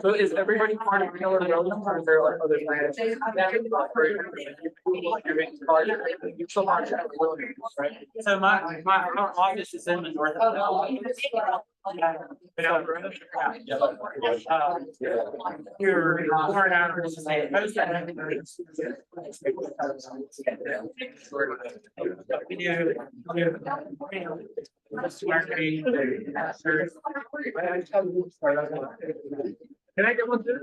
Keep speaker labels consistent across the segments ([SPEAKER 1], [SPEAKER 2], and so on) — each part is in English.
[SPEAKER 1] So is everybody part of Miller Road or is there like other branches? So my office is in the north of your foreign address is a post. Can I get one too?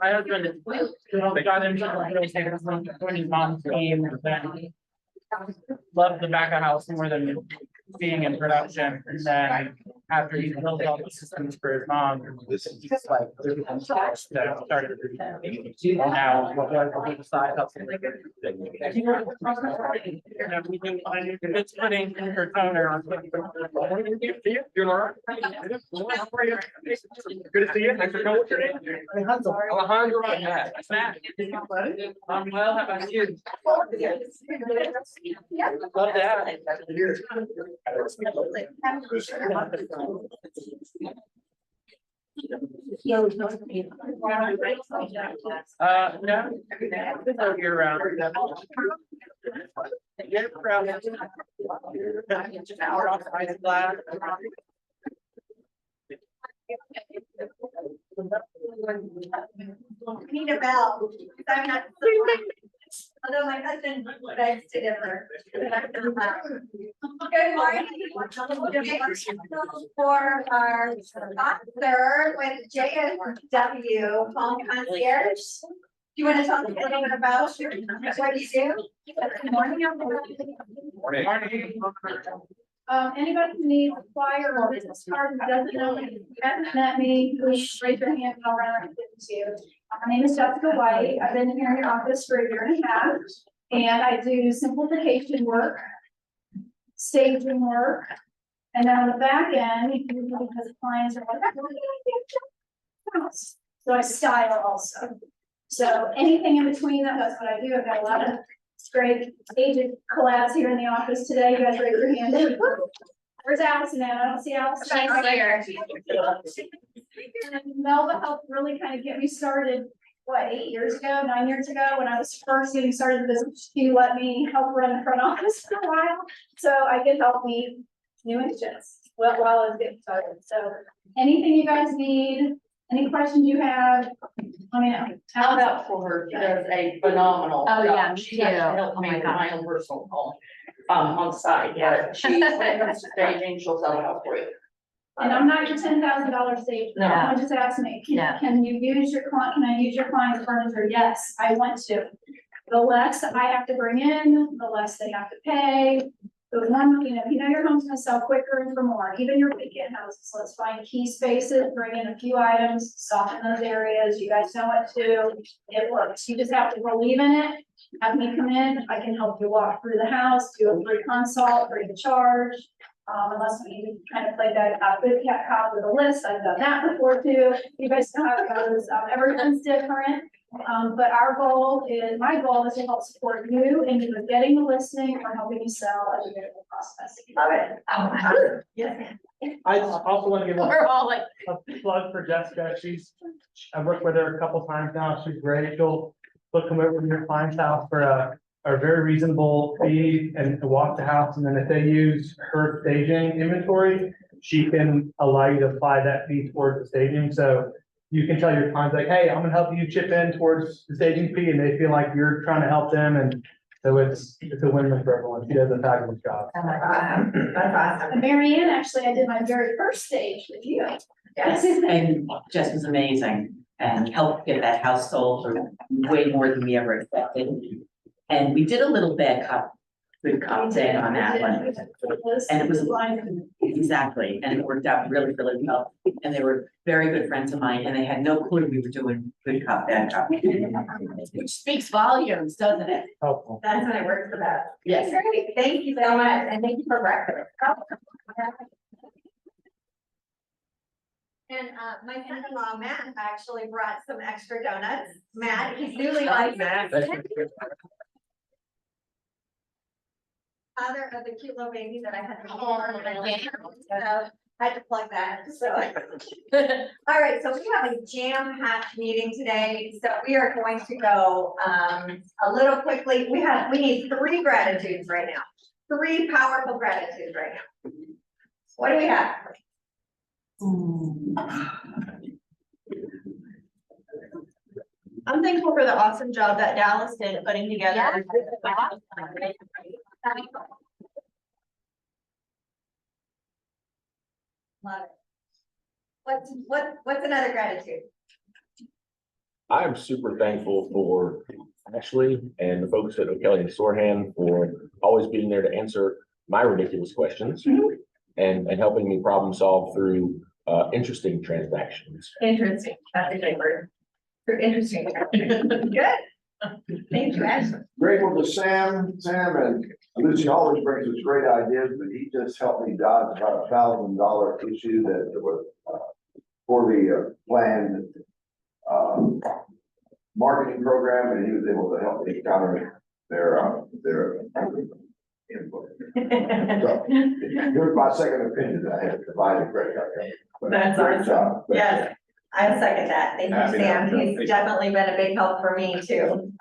[SPEAKER 1] My husband got him when his mom came and then loved the back of house more than being in production. And then after he built all the systems for his mom, started now side hustle. It's putting her toner on. You're Laura? Good to see you. Thanks for coming. What's your name? Alejandro. Matt. I'm well. How about you? Love that. No, so you're around. Get around. Hour off the glass.
[SPEAKER 2] Need a bell. I'm not. Although my husband begs to differ. Good morning. For our sponsor with JSW Home Concierge. Do you want to talk a little bit about what you do? Good morning. Anybody who needs a flyer or business card who doesn't know me, hasn't met me, please raise your hand and I'll run around and give it to you. My name is Jessica White. I've been here in your office for a year and a half, and I do simplification work, staging work, and then on the back end, because clients are like, so I style also. So anything in between that, that's what I do. I've got a lot of great agent collabs here in the office today. You guys raise your hand. Where's Allison at? I don't see Allison. And Melba helped really kind of get me started, what, 9 years ago, when I was first getting started in business. She let me help run the front office for a while. So I could help me new agents while I was getting started. So anything you guys need, any questions you have, let me know.
[SPEAKER 3] How about for her? She does a phenomenal job.
[SPEAKER 4] Yeah,
[SPEAKER 3] She actually helped me with my own personal home on the side. Yeah, she, when it comes to staging, she'll sell it out for you.
[SPEAKER 2] And I'm not your $10,000 stage.
[SPEAKER 3] No.
[SPEAKER 2] I just asked me, can you use your client? Can I use your client's furniture? Yes, I want to. The less I have to bring in, the less they have to pay. The one, you know your home's gonna sell quicker and for more, even your weekend houses. Let's find key spaces, bring in a few items, soften those areas. You guys know what to do. It works. You just have to believe in it. Have me come in. I can help you walk through the house, do a free consult, free of charge. Unless we kind of play that good cat cop with a list. I've done that before too. You guys know how it goes. Everyone's different. But my goal is to help support you in either getting the listing or helping you sell as you get the process. Love it. Oh, yeah.
[SPEAKER 1] I also want to give
[SPEAKER 4] We're all like,
[SPEAKER 1] a plug for Jessica. I've worked with her a couple times now. She's great. She'll come over to your client's house for a very reasonable fee and walk the house. And then if they use her staging inventory, she can allow you to apply that fee towards the staging. So you can tell your clients like, hey, I'm gonna help you chip in towards the staging fee, and they feel like you're trying to help them. And so it's a win-win for everyone. She does a fabulous job.
[SPEAKER 4] oh my God.
[SPEAKER 2] That's awesome. And Mary Ann, actually, I did my very first stage with you.
[SPEAKER 5] Yes, and Jess was amazing and helped get that house sold for way more than we ever expected. And we did a little good cop day on that one. And it was exactly, and it worked out really, really well. And they were very good friends of mine, and they had no clue we were doing good cop, bad cop.
[SPEAKER 4] Which speaks volumes, doesn't it?
[SPEAKER 1] Helpful.
[SPEAKER 2] That's when it works for that.
[SPEAKER 4] Yes.
[SPEAKER 2] Great. Thank you so much. And thank you for breakfast.
[SPEAKER 6] And my son-in-law, Matt, actually brought some extra donuts. Matt, he's newly licensed. Father of the cute little baby that I had. So I had to plug that, so. All right, so we have a jam-packed meeting today, so we are going to go, a little quickly. We need 3 gratitudes right now. 3 powerful gratitudes right now. What do we have?
[SPEAKER 4] I'm thankful for the awesome job that Dallas did putting together.
[SPEAKER 6] Love it. What's another gratitude?
[SPEAKER 7] I am super thankful for Ashley and the folks at O'Kelly and Sorhan for always being there to answer my ridiculous questions and helping me problem solve through interesting transactions.
[SPEAKER 6] Interesting, that's a good word. For interesting. Good. Thank you, Ashley.
[SPEAKER 8] Grateful to Sam, and Lucy always brings us great ideas, but he just helped me dodge about $1,000 issue that was for the planned marketing program, and he was able to help me counter their input. So, here's my second opinion that I had to provide a great idea.
[SPEAKER 6] That's
[SPEAKER 8] Great
[SPEAKER 6] awesome.
[SPEAKER 8] job.
[SPEAKER 6] Yes, I second that. Thank
[SPEAKER 8] Happy
[SPEAKER 6] you,
[SPEAKER 8] to
[SPEAKER 6] Sam.
[SPEAKER 8] help.
[SPEAKER 6] He's definitely been a big help for me too,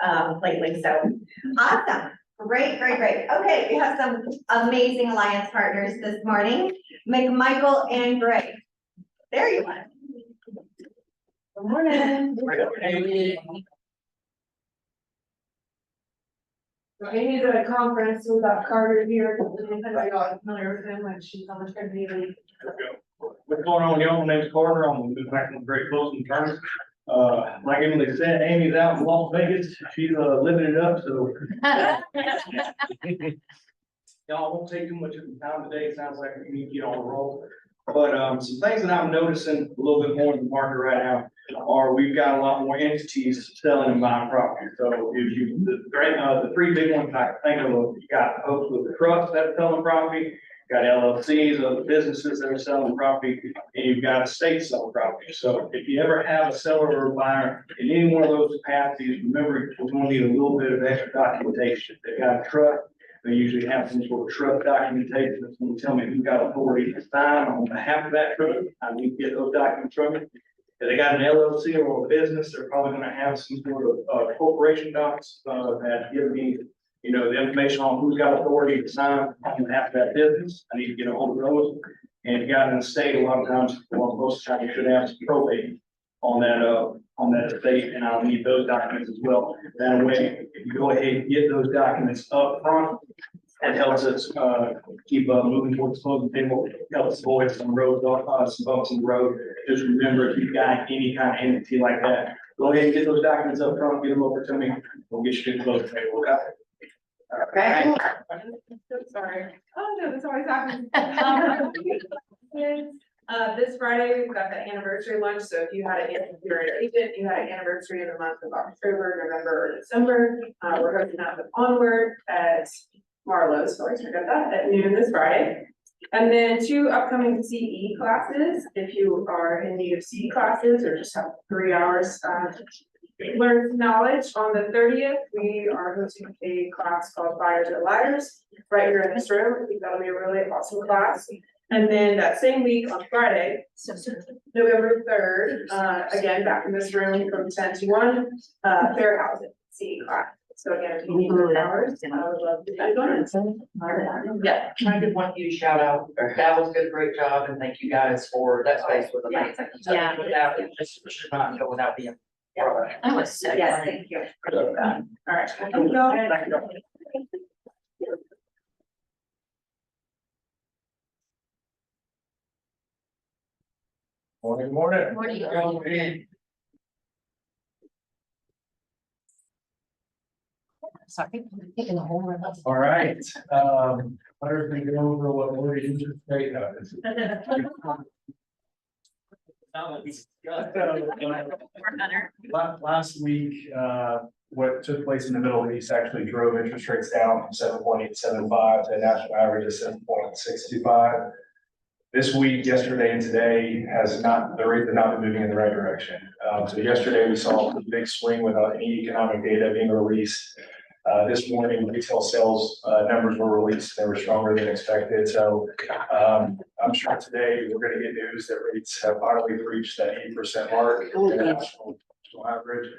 [SPEAKER 6] lately, so. Awesome. Great. Okay, we have some amazing alliance partners this morning, McMichael and Greg. There you are.
[SPEAKER 4] Good morning.
[SPEAKER 9] So Amy's at a conference, we got Carter here, I got familiar with him when she's on the tribune.
[SPEAKER 1] What's going on, y'all? My name's Carter. I'm with Maximum Great Closing Terms. Like Emily said, Amy's out in Las Vegas. She's living it up, so. Y'all won't take too much of the time today. It sounds like we need to get on the roll. But some things that I'm noticing a little bit more in the market right now are we've got a lot more entities selling and buying property. So if you, the 3 big ones I think of, you got folks with the trusts that are selling property, you got LLCs, other businesses that are selling property, and you've got estates selling property. So if you ever have a seller or a buyer in any one of those capacities, remember, we're going to need a little bit of extra documentation. If they got a trust, they usually have some sort of trust documentation that's going to tell me who got authority to sign on behalf of that trust. I need to get those documents from it. If they got an LLC or a business, they're probably going to have some sort of corporation docs that give me, you know, the information on who's got authority to sign on behalf of that business. I need to get a hold of those. And if you got an estate, a lot of times, well, most of the time, you should have some probate on that estate, and I'll need those documents as well. That way, if you go ahead and get those documents up front, it helps us keep moving towards the closing table, helps avoid some road, some bumps in the road. Just remember, if you've got any kind of entity like that, go ahead and get those documents up front, get them over to me, we'll get you to the closing table, okay?
[SPEAKER 6] Okay.
[SPEAKER 9] Sorry. Oh, no, this always happens. This Friday, we've got the anniversary lunch, so if you had if you're an agent, you had an anniversary in the month of October, November, or December, we're hosting that with Onward at Marlowe's, so I forgot that, at noon this Friday. And then 2 upcoming CE classes, if you are in need of CE classes or just have 3 hours, learn knowledge. On the 30th, we are hosting a class called Buyers and Liars right here in this room. I think that'll be a really awesome class. And then that same week on Friday, November 3rd, again, back in this room from 10 to 1, fair housing CE class. So again, if you need those hours, I would love to be on.
[SPEAKER 3] Yeah, can I give one huge shout out? That was good, great job, and thank you guys for that space was amazing.
[SPEAKER 4] Yeah.
[SPEAKER 3] Without it, this should not go without being.
[SPEAKER 4] I was sick.
[SPEAKER 6] Yes, thank you.
[SPEAKER 3] All
[SPEAKER 9] right.
[SPEAKER 3] Thank you.
[SPEAKER 1] Morning, morning.
[SPEAKER 4] Morning. Sorry. Taking the whole room.
[SPEAKER 1] All right, Hunter's gonna go over what mortgage interest rate is. Last week, what took place in the Middle East actually drove interest rates down from 7.875 to a national average of 7.625.
[SPEAKER 10] this week, yesterday and today the rates have not been moving in the right direction. So yesterday we saw a big swing without any economic data being released. This morning, retail sales, numbers were released. They were stronger than expected. So, I'm sure today we're gonna get news that rates have finally reached that 8% mark. The national average.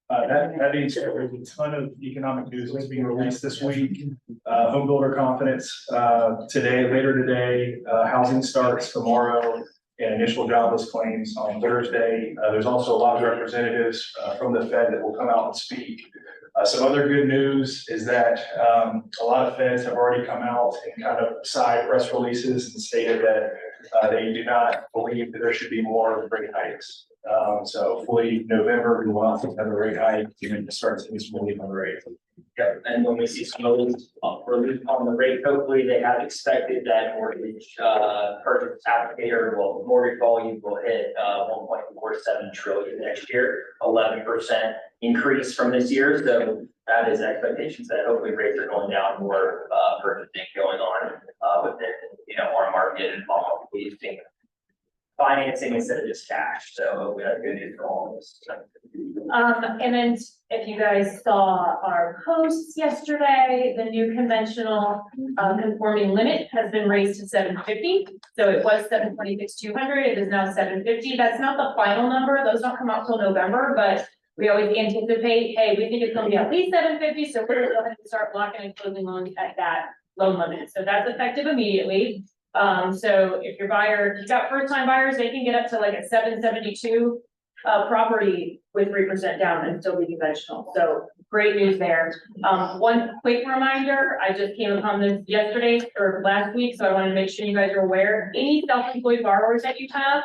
[SPEAKER 10] That being said, there's a ton of economic news that's being released this week. Home builder confidence, later today, housing starts tomorrow, and initial jobless claims on Thursday. There's also a lot of representatives, from the Fed that will come out and speak. Some other good news is that, a lot of Feds have already come out and kind of side press releases and stated that, they do not believe that there should be more rate hikes. So hopefully November, we will not see another rate hike, even to start seeing some relief on the rate.
[SPEAKER 11] Yeah, and when we see some relief on the rate, hopefully they have expected that mortgage, purchase applicator mortgage volume will hit, 1.47 trillion next year, 11% increase from this year. So that is expectations that hopefully rates are going down, more, purchasing going on, within, our market and leasing, financing instead of just cash. So hopefully that's good news for all of us.
[SPEAKER 3] And then if you guys saw our posts yesterday, the new conventional conforming limit has been raised to 750. So it was 726,200, it is now 750. That's not the final number. Those don't come out till November, but we always anticipate, hey, we think it's gonna be at least 750, so we're gonna go ahead and start blocking and closing loans at that loan limit. So that's effective immediately. So if your buyer, you've got first time buyers, they can get up to like a 772 property with 3% down and still be conventional. So great news there. One quick reminder, I just came upon this yesterday or last week, so I wanted to make sure you guys are aware. Any self-employed borrowers that you have,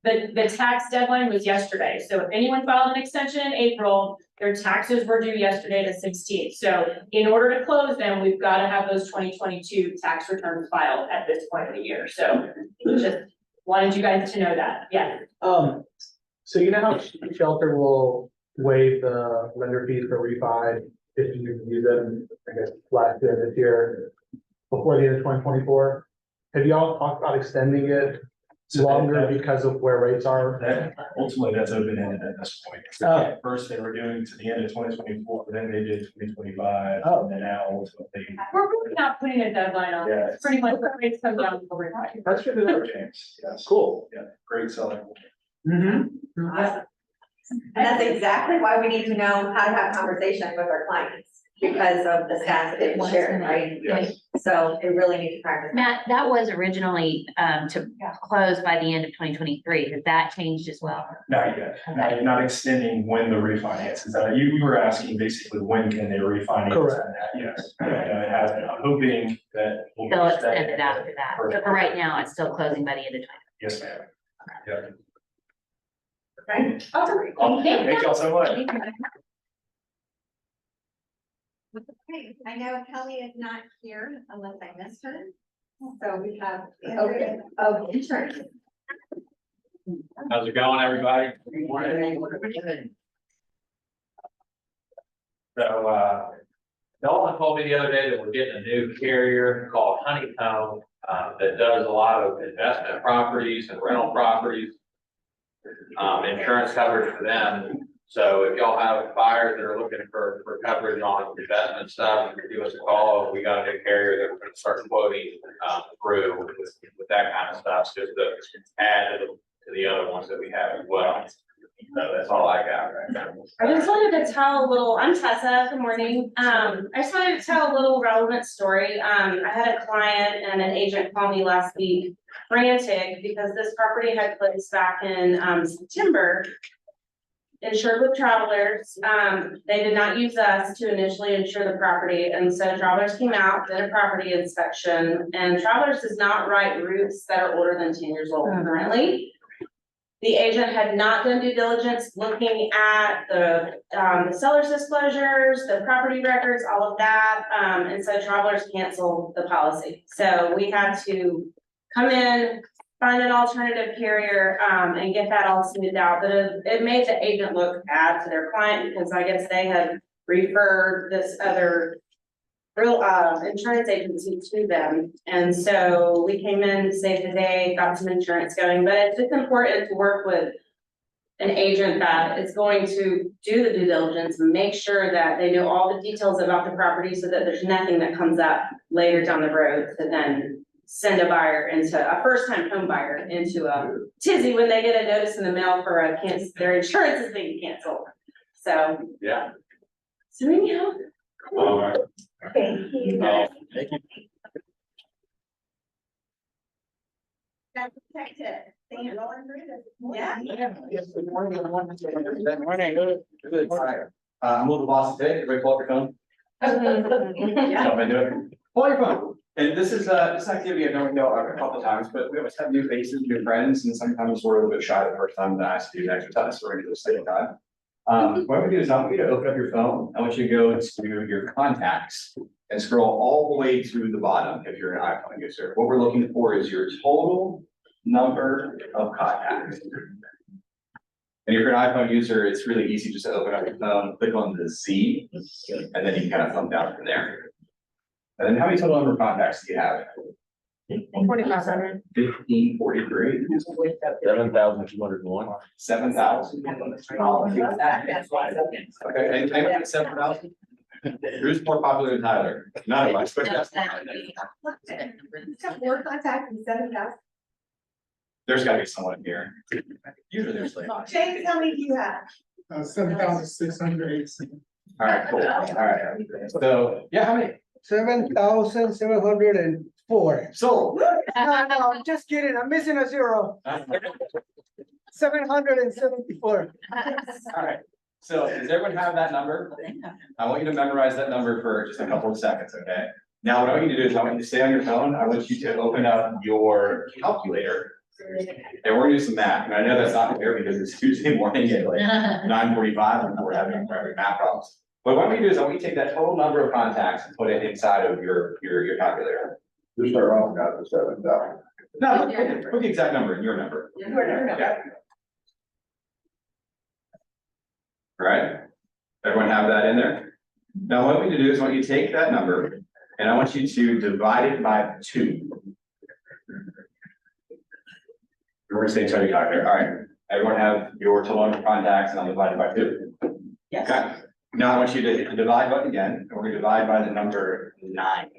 [SPEAKER 3] the tax deadline was yesterday. So if anyone filed an extension in April, their taxes were due yesterday the 16th. So in order to close them, we've got to have those 2022 tax returns filed at this point of the year. So just wanted you guys to know that. Yeah.
[SPEAKER 1] So you know how Shelter will waive the lender fees for refi if you use them, I guess, last year, this year, before the end of 2024? Have y'all talked about extending it longer because of where rates are?
[SPEAKER 10] Ultimately, that's open-ended at this point.
[SPEAKER 1] Oh.
[SPEAKER 10] First, they were doing to the end of 2024, then they did 2025,
[SPEAKER 1] Oh.
[SPEAKER 10] and then now ultimately.
[SPEAKER 3] We're really not putting a deadline on
[SPEAKER 10] Yeah.
[SPEAKER 3] it. Pretty much the rates come down to refi.
[SPEAKER 1] That's good to know.
[SPEAKER 10] James, yes.
[SPEAKER 1] Cool.
[SPEAKER 10] Yeah, great selling.
[SPEAKER 1] Mm-hmm.
[SPEAKER 6] Awesome. And that's exactly why we need to know how to have conversations with our clients, because of the stats that they share, right?
[SPEAKER 10] Yes.
[SPEAKER 6] So they really need to practice.
[SPEAKER 4] Matt, that was originally to close by the end of 2023. Has that changed as well?
[SPEAKER 10] Not yet, not extending when the refinance is, you were asking basically when can they refinance?
[SPEAKER 1] Correct.
[SPEAKER 10] Yes, it hasn't, I'm hoping that. we'll
[SPEAKER 4] They'll
[SPEAKER 10] push that
[SPEAKER 4] extend it after that. But for right now, it's still closing by the end of 20.
[SPEAKER 10] Yes, ma'am. Yeah.
[SPEAKER 6] Okay.
[SPEAKER 10] Awesome. Thank y'all so much.
[SPEAKER 6] Okay, I know Kelly is not here unless I missed her. So we have the open of insurance.
[SPEAKER 11] How's it going, everybody? So, Dalton told me the other day that we're getting a new carrier called Honeycomb, that does a lot of investment properties and rental properties. Insurance coverage for them. So if y'all have buyers that are looking for coverage on investment stuff, give us a call. We got a new carrier that we're gonna start quoting, through with that kind of stuff, just to add to the other ones that we have as well. So that's all I got right now.
[SPEAKER 12] I just wanted to tell a little, I'm Tessa, good morning. I just wanted to tell a little relevant story. I had a client and an agent call me last week, frantic, because this property had closed back in September. Insured with Travelers. They did not use us to initially insure the property, and so Travelers came out, did a property inspection, and Travelers does not write roofs that are older than 10 years old currently. The agent had not done due diligence looking at the seller's disclosures, the property records, all of that. And so Travelers canceled the policy. So we had to come in, find an alternative carrier, and get that all smoothed out. But it made the agent look bad to their client, because I guess they had referred this other insurance agency to them. And so we came in, saved the day, got some insurance going, but it's just important to work with an agent that is going to do the due diligence and make sure that they know all the details about the property so that there's nothing that comes up later down the road to then send a buyer into, a first-time home buyer into a tizzy when they get a notice in the mail for a their insurance is being canceled. So.
[SPEAKER 11] Yeah.
[SPEAKER 12] So anyhow.
[SPEAKER 11] All right.
[SPEAKER 6] Thank you.
[SPEAKER 11] Thank you.
[SPEAKER 6] That's protected. Thank you. Rolling through this. Yeah.
[SPEAKER 13] Yes, good morning, everyone. Good morning. Good. All right. I'm a little boss today. Everybody pull up your phone. Jump into it. Pull your phone. And this is activity I know we know a couple of times, but we always have new faces, new friends, and sometimes we're a little bit shy the first time to ask you to do an exercise, so we're gonna do the second time. What we do is I want you to open up your phone. I want you to go to your contacts and scroll all the way to the bottom if you're an iPhone user. What we're looking for is your total number of contacts. And if you're an iPhone user, it's really easy just to open up your phone, click on the Z, and then you can kind of thumb down from there. And then how many total number of contacts do you have?
[SPEAKER 12] 4,500.
[SPEAKER 13] 1543.
[SPEAKER 7] 7,201.
[SPEAKER 13] 7,000. Okay, and anyone 7,000? Who's more popular than Tyler? None of us, but that's.
[SPEAKER 6] More contacts and 7,000.
[SPEAKER 13] There's gotta be someone here. Usually there's like.
[SPEAKER 6] James, how many do you have?
[SPEAKER 1] 7,608.
[SPEAKER 13] All right, cool. All right. So, yeah, how many?
[SPEAKER 1] 7,704.
[SPEAKER 13] Sold.
[SPEAKER 1] No, just kidding. I'm missing a zero. 774.
[SPEAKER 13] All right, so does everyone have that number? I want you to memorize that number for just a couple of seconds, okay? Now, what I want you to do is I want you to stay on your phone. I want you to open up your calculator. And we're gonna do some math, and I know that's not fair because it's Tuesday morning at like 9:45 and we're having math problems. But what we do is I want you to take that total number of contacts and put it inside of your calculator.
[SPEAKER 8] Just start off at the 7,000.
[SPEAKER 13] No, put the exact number in your number. Yeah. All right, everyone have that in there? Now, what we need to do is I want you to take that number and I want you to divide it by 2. We're gonna say try to calculate. All right, everyone have your total number of contacts and I'll divide it by 2.
[SPEAKER 5] Yes.
[SPEAKER 13] Okay, now I want you to hit the divide button again, and we're gonna divide by the number 9.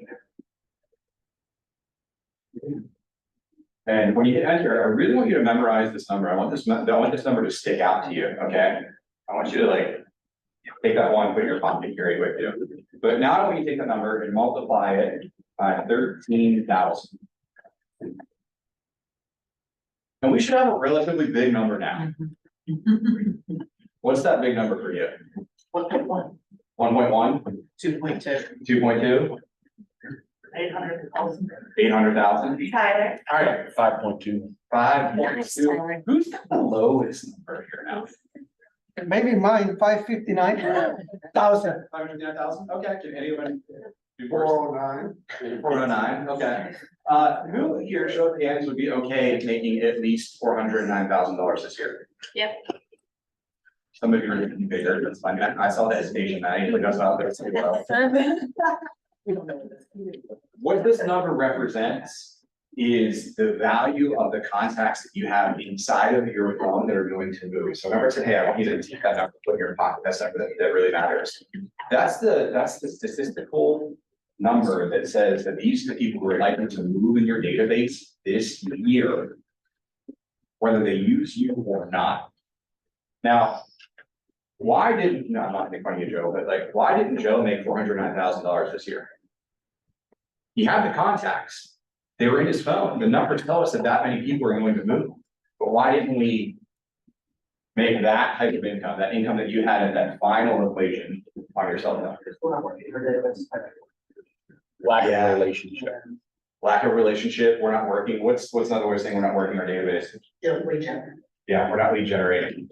[SPEAKER 13] And when you hit enter, I really want you to memorize this number. I want this number to stick out to you, okay? I want you to like, take that one, put it in your pocket, carry it with you. But now I want you to take that number and multiply it by 13,000. And we should have a relatively big number now. What's that big number for you?
[SPEAKER 5] 1.1.
[SPEAKER 13] 1.1?
[SPEAKER 5] 2.2.
[SPEAKER 13] 2.2?
[SPEAKER 5] 800,000.
[SPEAKER 13] 800,000?
[SPEAKER 6] Tyler.
[SPEAKER 13] All right,
[SPEAKER 7] 5.2.
[SPEAKER 13] 5.2. Who's the lowest number here now?
[SPEAKER 1] Maybe mine, 559,000.
[SPEAKER 13] 559,000? Okay, can anyone? do first?
[SPEAKER 8] 409.
[SPEAKER 13] 409, okay. Who here, show of hands, would be okay making at least $409,000 this year?
[SPEAKER 4] Yep.
[SPEAKER 13] Some of you are looking bigger, that's fine. I saw the hesitation, I usually goes out there and say, well. What this number represents is the value of the contacts that you have inside of your phone that are going to move. So remember, I said, hey, I want you to take that number, put it in your pocket, that's something that really matters. That's the statistical number that says that these are the people who are likely to move in your database this year, whether they use you or not. Now, why didn't, no, I'm not making fun of you, Joe, but like, why didn't Joe make $409,000 this year? He had the contacts. They were in his phone. The numbers tell us that many people are going to move. But why didn't we make that type of income, that income that you had in that final equation on your cell phone?
[SPEAKER 7] Lack
[SPEAKER 13] Yeah.
[SPEAKER 7] of relationship.
[SPEAKER 13] Lack of relationship, we're not working. What's another way of saying we're not working our database? Yeah, we're not lead generating.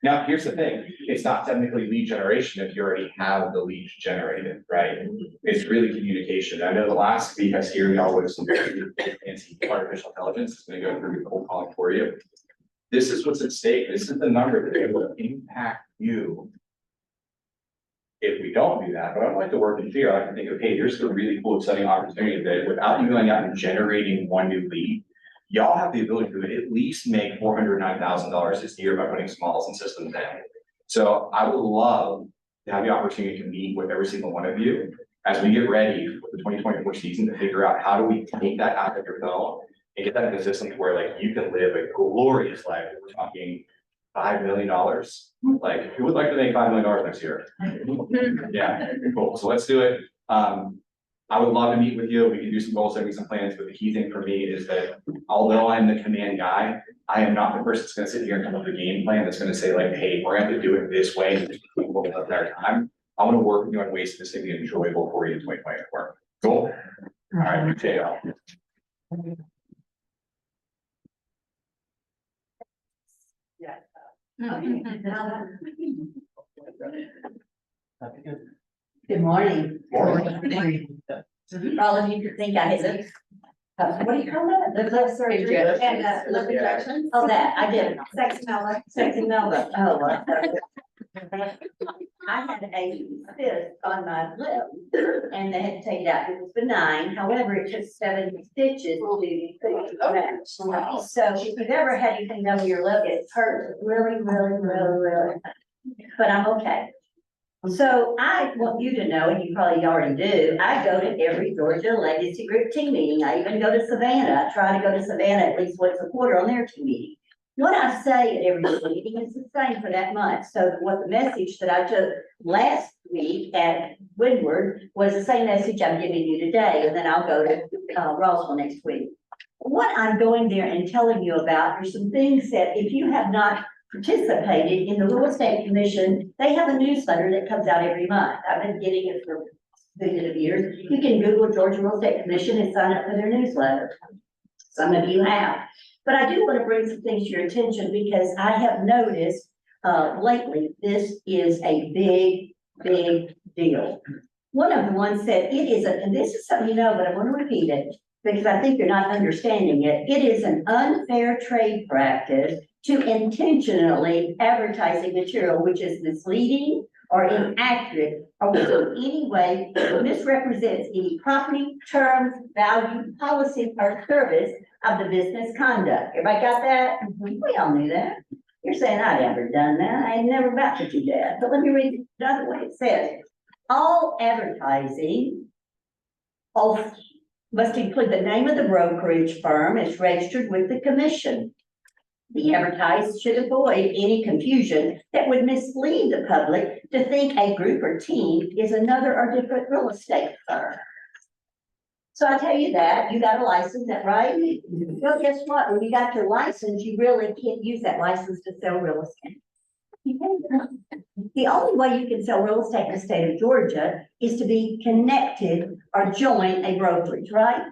[SPEAKER 13] Now, here's the thing, it's not technically lead generation if you already have the leads generated, right? It's really communication. I know the last week I was hearing y'all with some very fancy artificial intelligence, it's gonna go through the cold calling for you. This is what's at stake. This is the number that will impact you if we don't do that, but I'd like to work in fear. I like to think of, hey, here's a really cool, exciting opportunity that without you going out and generating one new lead, y'all have the ability to at least make $409,000 this year by putting smalls and systems in. So I would love to have the opportunity to meet with every single one of you as we get ready for the 2024 season to figure out how do we take that out of your phone and get that into systems where like you can live a glorious life. We're talking $5 million. Like, who would like to make $5 million next year? Yeah, cool. So let's do it. I would love to meet with you. We can do some goal setting, some plans, but the key thing for me is that although I'm the command guy, I am not the person that's gonna sit here and come up with a game plan that's gonna say like, hey, we're gonna have to do it this way and people will have their time. I wanna work with you on ways to this thing be enjoyable for you in 2024. Cool. All right, JL.
[SPEAKER 14] Good morning. For all of you who think I had this, what do you call that? The lip surgery and lip injections? Oh, that, I did. Sexy Melba. Oh, well. I had a cyst on my lip and they had to take it out. It was benign. However, it took 7 stitches to fix it back. So if you've ever had anything done with your lip, it hurts really, really, really, really. But I'm okay. So I want you to know, and you probably already do, I go to every Georgia Legacy Group team meeting. I even go to Savannah. I try to go to Savannah at least once a quarter on their team meeting. What I say at every meeting is the same for that month. So what the message that I took last week at Woodward was the same message I'm giving you today, and then I'll go to Roswell next week. What I'm going there and telling you about are some things that if you have not participated in the Real Estate Commission, they have a newsletter that comes out every month. I've been getting it for billions of years. You can Google Georgia Real Estate Commission and sign up for their newsletter. Some of you have. But I do want to bring some things to your attention because I have noticed lately, this is a big, big deal. One of the ones said it is, and this is something you know, but I want to repeat it because I think you're not understanding it. It is an unfair trade practice to intentionally advertising material which is misleading or inaccurate or which in any way misrepresents any property, terms, value, policy, or service of the business conduct. Everybody got that? We all knew that. You're saying I'd never done that. I ain't never about to do that. But let me read it the other way. It says, all advertising must include the name of the brokerage firm as registered with the commission. The advertised should avoid any confusion that would mislead the public to think a group or team is another or different real estate firm. So I tell you that, you got a license, that right? Well, guess what? When you got your license, you really can't use that license to sell real estate. The only way you can sell real estate in the state of Georgia is to be connected or join a brokerage, right?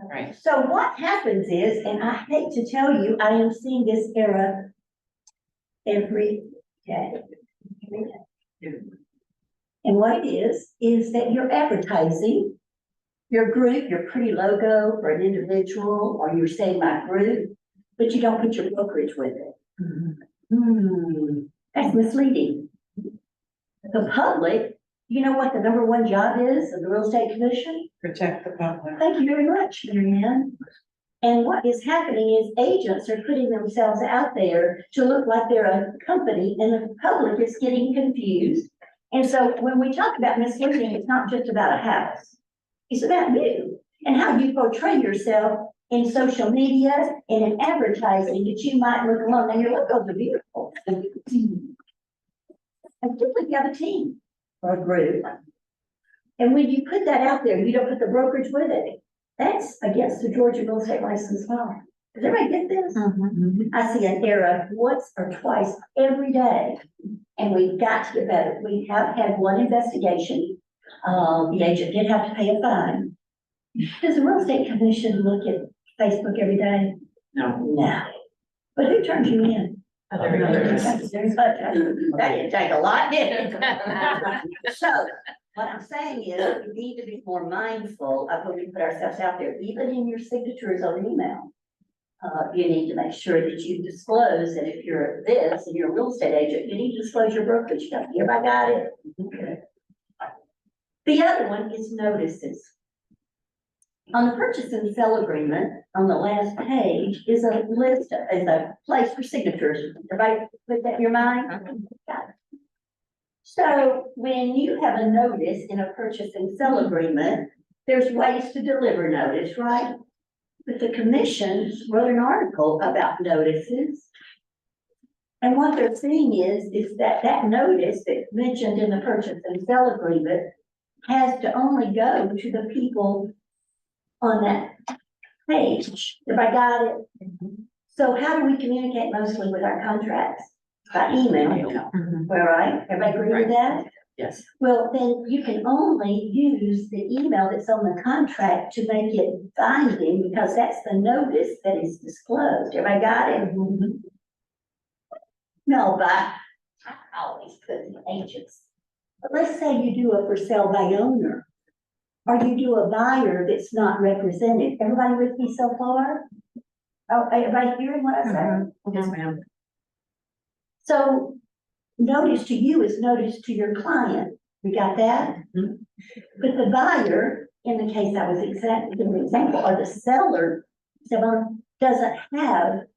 [SPEAKER 5] Right.
[SPEAKER 14] So what happens is, and I hate to tell you, I am seeing this era every day. And what it is that you're advertising your group, your pretty logo for an individual, or you're saying my group, but you don't put your brokerage with it. That's misleading. The public, you know what the #1 job is of the Real Estate Commission?
[SPEAKER 5] Protect the public.
[SPEAKER 14] Thank you very much, Mary Ann. And what is happening is agents are putting themselves out there to look like they're a company and the public is getting confused. And so when we talk about misleading, it's not just about a house. It's about you and how you portray yourself in social media and in advertising that you might look alone. Now your logos are beautiful. And particularly if you have a team or a group. And when you put that out there, you don't put the brokerage with it. That's against the Georgia Real Estate License Law. Does everybody get this? I see an error once or twice every day. And we've got to get better. We have had one investigation. The agent did have to pay a fine. Does the Real Estate Commission look at Facebook every day?
[SPEAKER 5] No.
[SPEAKER 14] No. But who turned you in? That didn't take a lot, did it? So, what I'm saying is, we need to be more mindful of when we put ourselves out there, even in your signatures on email. You need to make sure that you disclose that if you're this and you're a real estate agent, you need to disclose your brokerage company. Everybody got it? Okay. The other one is notices. On the purchase and sale agreement, on the last page is a list, is a place for signatures. Everybody put that in your mind? Got it. So when you have a notice in a purchase and sale agreement, there's ways to deliver notice, right? But the commission wrote an article about notices. And what they're saying is that that notice that's mentioned in the purchase and sale agreement has to only go to the people on that page. If I got it. So how do we communicate mostly with our contracts? By email. All right, everybody agree with that?
[SPEAKER 5] Yes.
[SPEAKER 14] Well, then you can only use the email that's on the contract to make it binding, because that's the notice that is disclosed. Everybody got it? No, but I always put the agents. But let's say you do a for sale by owner, or you do a buyer that's not represented. Everybody with me so far? Oh, everybody hearing what I said?
[SPEAKER 5] Yes, ma'am.
[SPEAKER 14] So notice to you is notice to your client. We got that? But the buyer, in the case I was giving an example, or the seller, doesn't have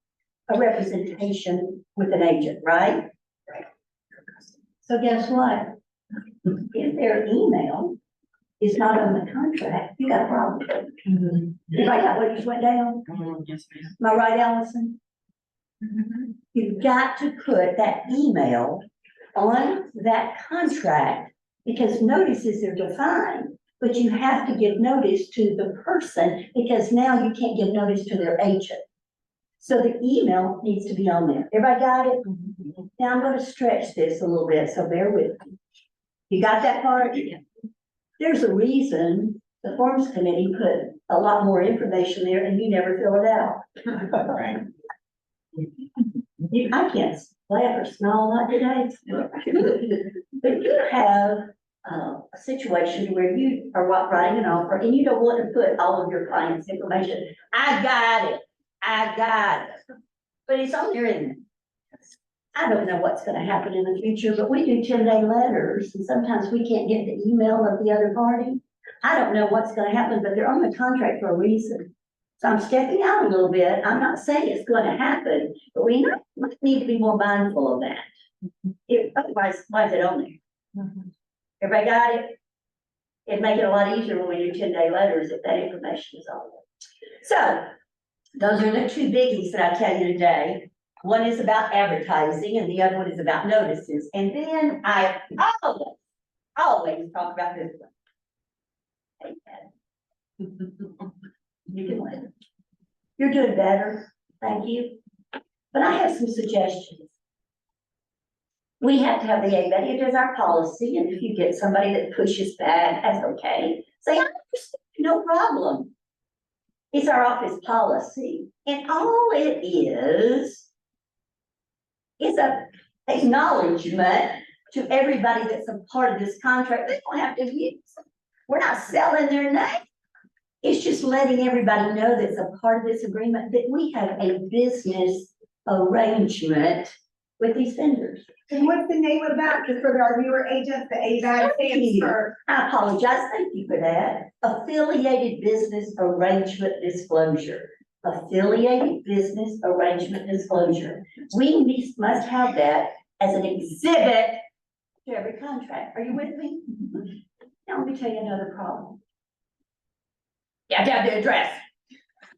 [SPEAKER 14] a representation with an agent, right? So guess what? If their email is not on the contract, you got a problem. If I got what just went down,
[SPEAKER 5] Yes, ma'am.
[SPEAKER 14] am I right, Allison? You've got to put that email on that contract, because notices are defined, but you have to give notice to the person, because now you can't give notice to their agent. So the email needs to be on there. Everybody got it? Now I'm gonna stretch this a little bit, so bear with me. You got that part? There's a reason the Forms Committee put a lot more information there and you never fill it out.
[SPEAKER 5] Right.
[SPEAKER 14] I can't laugh or smile a lot today. But you have a situation where you are writing an offer and you don't want to put all of your client's information. I got it. But it's on there, isn't it? I don't know what's gonna happen in the future, but we do 10-day letters and sometimes we can't get the email of the other party. I don't know what's gonna happen, but they're on the contract for a reason. So I'm stepping out a little bit. I'm not saying it's gonna happen, but we might need to be more mindful of that. Otherwise, why is it on there? Everybody got it? It'd make it a lot easier when we do 10-day letters if that information is on there. So those are the two biggies that I tell you today. One is about advertising and the other one is about notices. And then I always talk about this one. You can win. You're doing better. Thank you. But I have some suggestions. We have to have the ABET. It is our policy. And if you get somebody that pushes back, that's okay. Say, I understand, no problem. It's our office policy. And all it is a acknowledgement to everybody that's a part of this contract. They don't have to use it. We're not selling their name. It's just letting everybody know that's a part of this agreement that we have a business arrangement with these vendors.
[SPEAKER 6] And what's the name of that, just for our viewer agents, the ABAT stands for?
[SPEAKER 14] I apologize, thank you for that. Affiliated Business Arrangement Disclosure. Affiliated Business Arrangement Disclosure. We must have that as an exhibit to every contract. Are you with me? Now let me tell you another problem. You have to have the address.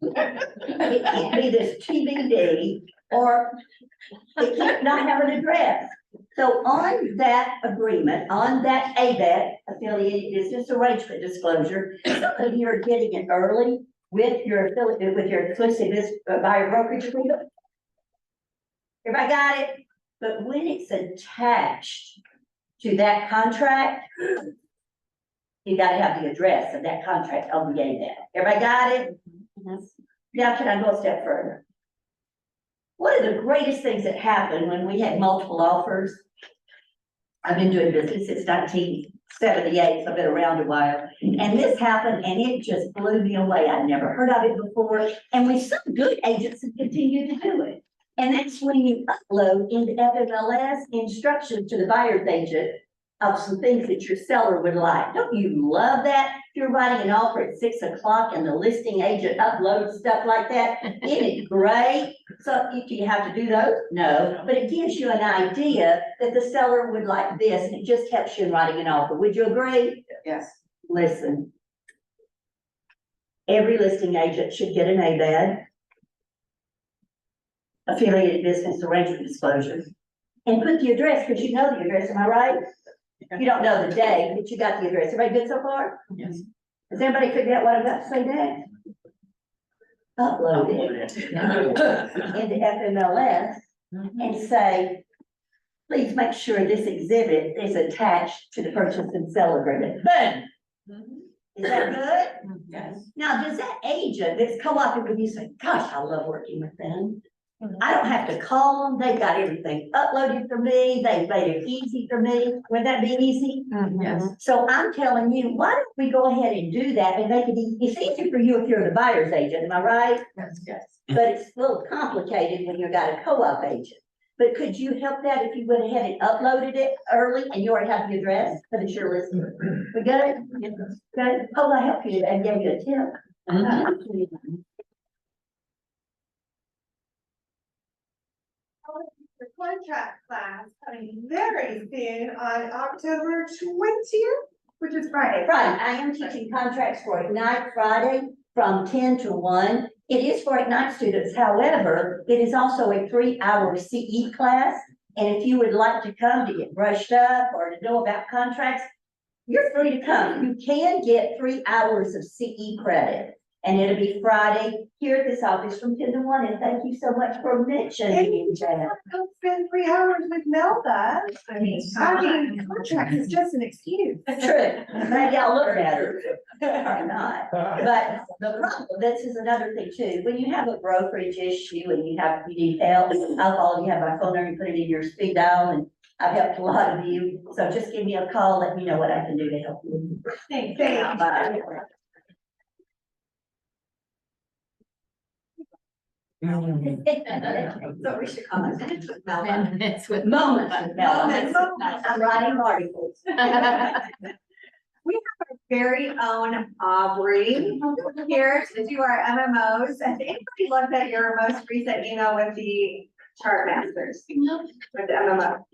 [SPEAKER 14] It can't be this TBD, or it can't not have an address. So on that agreement, on that ABET, Affiliated Business Arrangement Disclosure, some of you are getting it early with your affiliate, with your exclusive buyer brokerage agreement. Everybody got it? But when it's attached to that contract, you gotta have the address of that contract on the ABET. Everybody got it? Now can I go a step further? One of the greatest things that happened when we had multiple offers, I've been doing business since 1978, so I've been around a while. And this happened and it just blew me away. I'd never heard of it before. And we some good agents have continued to do it. And that's when you upload into FMLS instructions to the buyer's agent of some things that your seller would like. Don't you love that? If you're writing an offer at 6 o'clock and the listing agent uploads stuff like that, isn't it great? So do you have to do those? No, but it gives you an idea that the seller would like this, and it just helps you in writing an offer. Would you agree?
[SPEAKER 5] Yes.
[SPEAKER 14] Listen. Every listing agent should get an ABAD. Affiliated business arrangement disclosures. And put the address, because you know the address, am I right? You don't know the day, but you got the address. Everybody good so far?
[SPEAKER 5] Yes.
[SPEAKER 14] Does anybody figure out what I'm about to say next? Upload it into FMLS and say, please make sure this exhibit is attached to the purchase and sale agreement. Boom! Is that good?
[SPEAKER 5] Yes.
[SPEAKER 14] Now, does that agent that's co-opted with you say, gosh, I love working with them? I don't have to call them. They've got everything uploaded for me. They've made it easy for me. Would that be easy?
[SPEAKER 5] Yes.
[SPEAKER 14] So I'm telling you, why don't we go ahead and do that and make it easy? It's easy for you if you're the buyer's agent, am I right?
[SPEAKER 5] Yes, yes.
[SPEAKER 14] But it's a little complicated when you've got a co-op agent. But could you help that if you went ahead and uploaded it early and you already have the address, but it's your listing? We got it? Got it? Oh, I helped you and gave you a tip.
[SPEAKER 6] The contract class coming very soon on October 20th, which is Friday.
[SPEAKER 14] Friday, I am teaching contracts for Ignite Friday from 10 to 1. It is for Ignite students, however, it is also a 3-hour CE class. And if you would like to come to get brushed up or to know about contracts, you're free to come. You can get 3 hours of CE credit. And it'll be Friday here at this office from 10 to 1. And thank you so much for mentioning that.
[SPEAKER 6] Don't spend 3 hours with Melba. I mean, contract is just an excuse.
[SPEAKER 14] True, maybe I'll look at it, or not. But the problem, this is another thing too, when you have a brokerage issue and you need help, I'll call you, have my phone number, you put it in your speed dial, and I've helped a lot of you. So just give me a call, let me know what I can do to help you.
[SPEAKER 6] Thank you.
[SPEAKER 14] Bye.
[SPEAKER 6] So we should call it minutes with Melba.
[SPEAKER 4] It's with
[SPEAKER 14] Moments with Mel.
[SPEAKER 6] Moments.
[SPEAKER 14] I'm writing articles.
[SPEAKER 6] We have our very own Aubrey here to do our MMOs. Has anybody looked at your most recent email with the chart masters? With the MMO?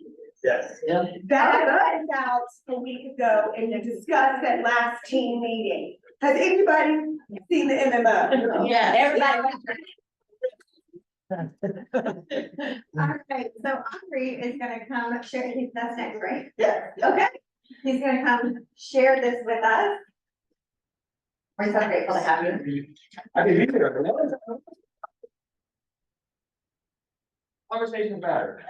[SPEAKER 1] Yes.
[SPEAKER 6] That I sent out a week ago and you discussed at last team meeting. Has anybody seen the MMO?
[SPEAKER 14] Yeah, everybody.
[SPEAKER 6] All right, so Aubrey is gonna come share, that's next, right? Yeah. Okay, he's gonna come share this with us. We're so grateful to have you.
[SPEAKER 15] I can be there. Conversations matter,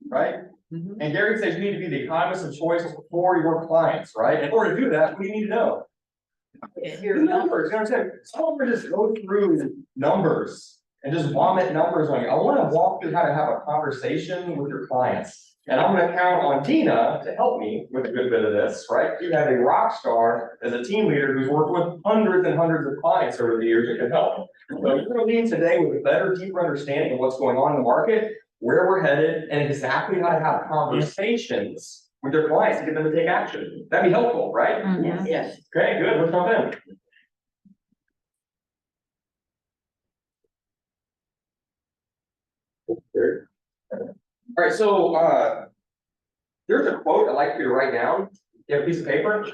[SPEAKER 15] right? And Gary says you need to be the economist of choice for your clients, right? In order to do that, what do you need to know? The numbers, you know what I'm saying? Someone just go through numbers and just vomit numbers on you. I want to walk through how to have a conversation with your clients. And I'm gonna count on Dina to help me with a good bit of this, right? You have a rock star as a team leader who's worked with hundreds and hundreds of clients over the years that can help. So you're gonna leave today with a better, deeper understanding of what's going on in the market, where we're headed, and exactly how to have conversations with your clients to get them to take action. That'd be helpful, right?
[SPEAKER 14] Yes.
[SPEAKER 15] Okay, good, let's jump in. All right, so, there's a quote I'd like for you to write down. You have a piece of paper?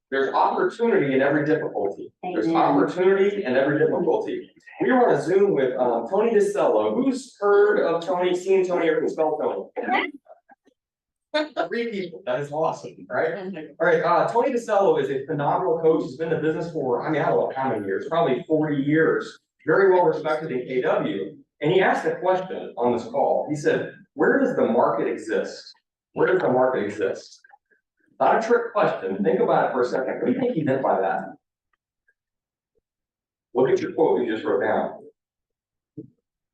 [SPEAKER 15] There's opportunity in every difficulty. There's opportunity in every difficulty. We were on a Zoom with, Tony DeCello. Who's heard of Tony, seen Tony, or can spell Tony? 3 people, that is awesome, right? All right, Tony DeCello is a phenomenal coach. He's been in the business for, I mean, I don't know how many years, probably 40 years. Very well respected in KW. And he asked a question on this call. He said, where does the market exist? Where does the market exist? Not a trick question. Think about it for a second. What do you think he meant by that? Look at your quote you just wrote down.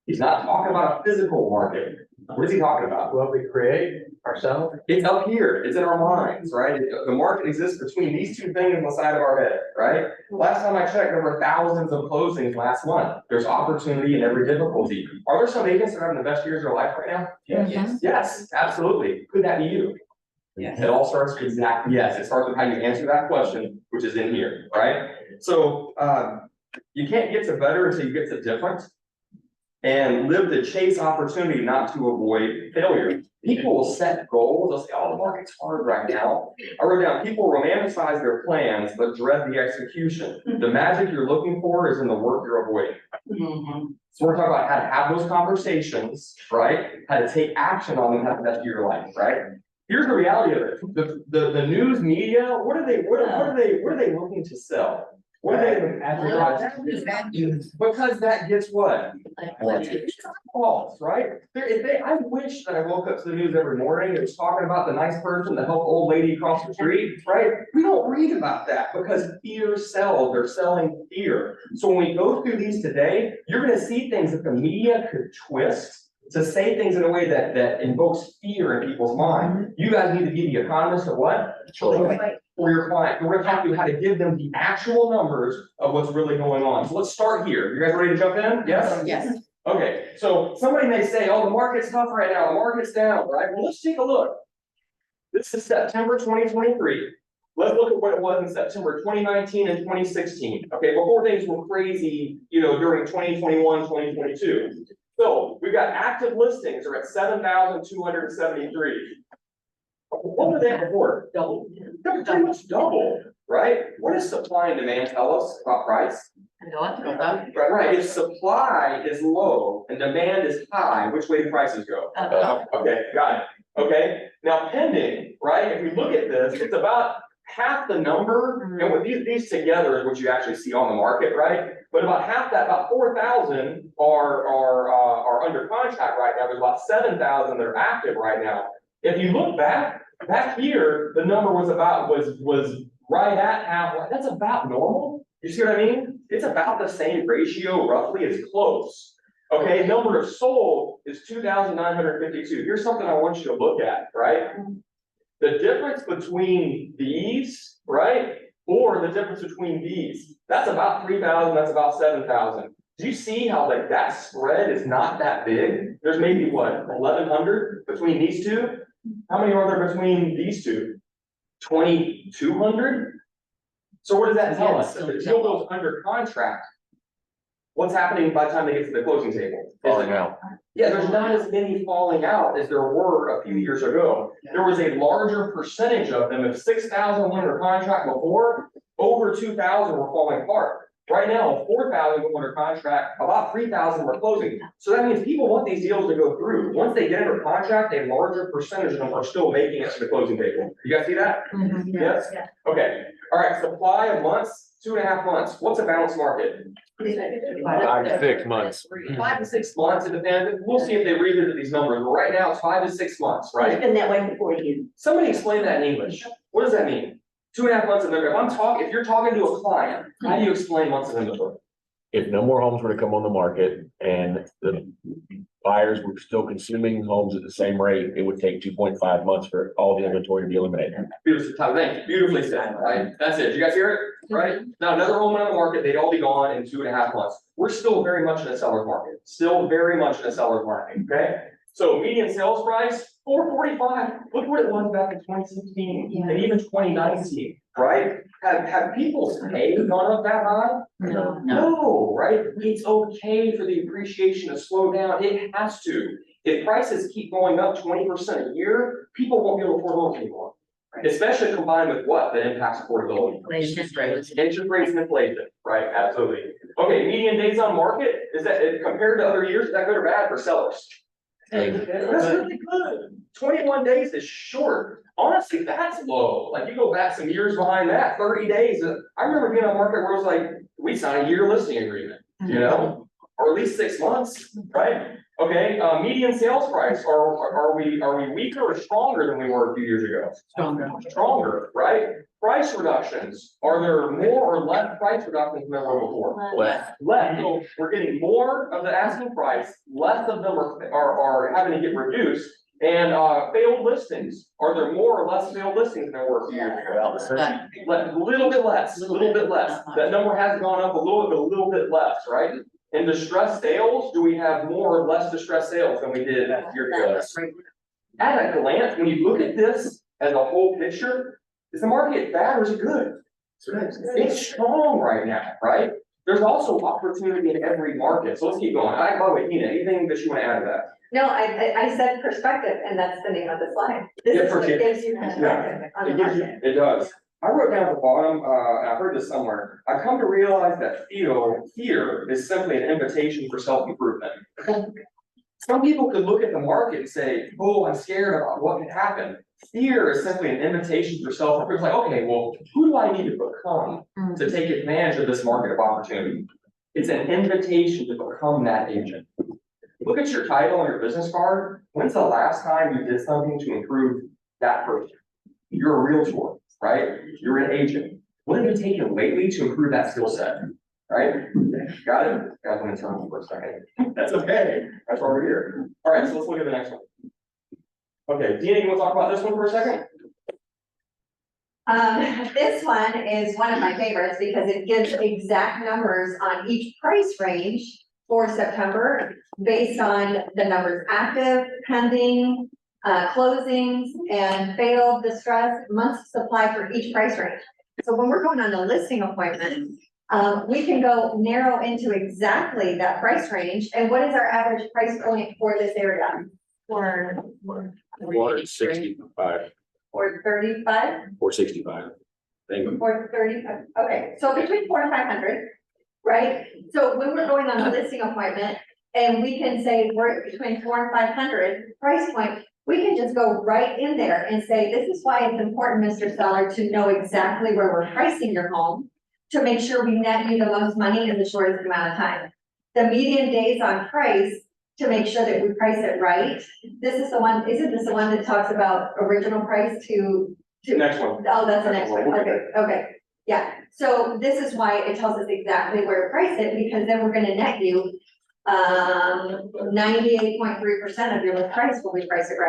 [SPEAKER 15] He's not talking about a physical market. What is he talking about?
[SPEAKER 1] What we create ourselves.
[SPEAKER 15] It's up here. It's in our minds, right? The market exists between these two things on the side of our head, right? Last time I checked, there were thousands of closings last month. There's opportunity in every difficulty. Are there some agents that are having the best years of their life right now?
[SPEAKER 5] Yes.
[SPEAKER 15] Yes, absolutely. Could that be you? It all starts with yes, it starts with how you answer that question, which is in here, right? So, you can't get to better until you get to different. And live to chase opportunity, not to avoid failure. People will set goals, they'll say, oh, the market's hard right now. I wrote down, people romanticize their plans, but dread the execution. The magic you're looking for is in the work you're avoiding. So we're talking about how to have those conversations, right? How to take action on them, how to best your life, right? Here's the reality of it. The news media, what are they looking to sell? What are they advertising? Because that gets what? False, right? I wish that I woke up to the news every morning, it was talking about the nice person that helped the old lady across the street, right? We don't read about that because fear sells, they're selling fear. So when we go through these today, you're gonna see things that the media could twist to say things in a way that invokes fear in people's mind. You guys need to be the economist of what? For your client. We're gonna talk to you how to give them the actual numbers of what's really going on. So let's start here. You guys ready to jump in? Yes?
[SPEAKER 5] Yes.
[SPEAKER 15] Okay, so somebody may say, oh, the market's tough right now, the market's down, right? Well, let's take a look. This is September 2023. Let's look at what it was in September 2019 and 2016. Okay, before things were crazy, during 2021, 2022. So we've got active listings are at 7,273. What were they before? Double. They're pretty much double, right? What does supply and demand tell us about price?
[SPEAKER 4] Go up, go up.
[SPEAKER 15] Right, if supply is low and demand is high, which way do prices go? Okay, got it. Okay, now pending, right? If we look at this, it's about half the number, and with these together is what you actually see on the market, right? But about half that, about 4,000 are under contract right now. There's about 7,000 that are active right now. If you look back here, the number was right at half. That's about normal. You see what I mean? It's about the same ratio, roughly. It's close. Okay, number of sold is 2,952. Here's something I want you to look at, right? The difference between these, right, or the difference between these, that's about 3,000, that's about 7,000. Do you see how that spread is not that big? There's maybe what, 1,100 between these two? How many are there between these two? 2,200? So what does that tell us? If the deal goes under contract, what's happening by the time they get to the closing table?
[SPEAKER 7] Falling out.
[SPEAKER 15] Yeah, there's not as many falling out as there were a few years ago. There was a larger percentage of them. If 6,000 went under contract before, over 2,000 were falling apart. Right now, 4,000 went under contract, about 3,000 were closing. So that means people want these deals to go through. Once they get under contract, a larger percentage of them are still making it to the closing table. You guys see that? Yes? Okay. All right, supply of months, 2.5 months. What's a balanced market?
[SPEAKER 7] 5 to 6 months.
[SPEAKER 15] 5 to 6 months, it depends. We'll see if they revisit these numbers. But right now, it's 5 to 6 months, right?
[SPEAKER 14] It's been that way before you.
[SPEAKER 15] Somebody explain that in English. What does that mean? 2.5 months of inventory. If you're talking to a client, how do you explain months of inventory?
[SPEAKER 7] If no more homes were to come on the market and the buyers were still consuming homes at the same rate, it would take 2.5 months for all the inventory to be eliminated.
[SPEAKER 15] Beautiful, thank you. Beautifully said, right? That's it. You guys hear it? Right? Now, another home on the market, they'd all be gone in 2.5 months. We're still very much in a seller's market. Still very much in a seller's market, okay? So median sales price, 445. Look what it was back in 2016 and even 2019, right? Have people's pay gone up that high? No, right? It's okay for the appreciation to slow down. It has to. If prices keep going up 20% a year, people won't be able to afford homes anymore. Especially combined with what? That impacts affordability.
[SPEAKER 4] Interest rates.
[SPEAKER 15] Interest rates and inflation, right? Absolutely. Okay, median days on market, is that compared to other years, is that good or bad for sellers? That's really good. 21 days is short. Honestly, that's low. Like you go back some years behind that, 30 days. I remember being on a market where it was like, we signed a year listing agreement, or at least 6 months, right? Okay, median sales price, are we weaker or stronger than we were a few years ago? Stronger, right? Price reductions, are there more or less price reductions than there were before? Less. So we're getting more of the asking price, less of them are having to get reduced. And failed listings, are there more or less failed listings than there were a few years ago? Little bit less. That number has gone up a little bit less, right? In distressed sales, do we have more or less distressed sales than we did years ago? At a glance, when you look at this, as a whole picture, is the market bad or is it good? It's strong right now, right? There's also opportunity in every market, so let's keep going. By the way, Tina, anything that you wanna add to that?
[SPEAKER 6] No, I said perspective, and that's the name of the slide. This
[SPEAKER 15] Yeah,
[SPEAKER 6] is what
[SPEAKER 15] perspective.
[SPEAKER 6] gives you perspective on the
[SPEAKER 15] It gives you,
[SPEAKER 6] market.
[SPEAKER 15] it does. I wrote down at the bottom, and I heard this somewhere, I've come to realize that fear is simply an invitation for self-improvement. Some people could look at the market and say, oh, I'm scared about what could happen. Fear is simply an invitation for self-improvement. It's like, okay, well, who do I need to become to take advantage of this market of opportunity? It's an invitation to become that agent. Look at your title on your business card. When's the last time you did something to improve that person? You're a realtor, right? You're an agent. What have you taken lately to improve that skill set? Right? Got it? Guys, want to tell me for a second. That's okay. That's why we're here. All right, so let's look at the next one. Okay, Dina, you want to talk about this one for a second?
[SPEAKER 6] This one is one of my favorites because it gives exact numbers on each price range for September based on the numbers active, pending, closings, and failed, distress, months of supply for each price range. So when we're going on a listing appointment, we can go narrow into exactly that price range. And what is our average price point for this area?
[SPEAKER 4] Or.
[SPEAKER 7] 465,
[SPEAKER 6] Or 35?
[SPEAKER 7] 465. Thank you.
[SPEAKER 6] Or 35, okay, so between 400 and 500, right? So when we're going on a listing appointment and we can say we're between 400 and 500 price point, we can just go right in there and say, this is why it's important, Mr. Seller, to know exactly where we're pricing your home to make sure we net you the most money in the shortest amount of time. The median days on price to make sure that we price it right. This is the one, isn't this the one that talks about original price to?
[SPEAKER 15] Next one.
[SPEAKER 6] Oh, that's the next one, okay, yeah, so this is why it tells us exactly where to price it, because then we're gonna net you 98.3% of your list price when we price it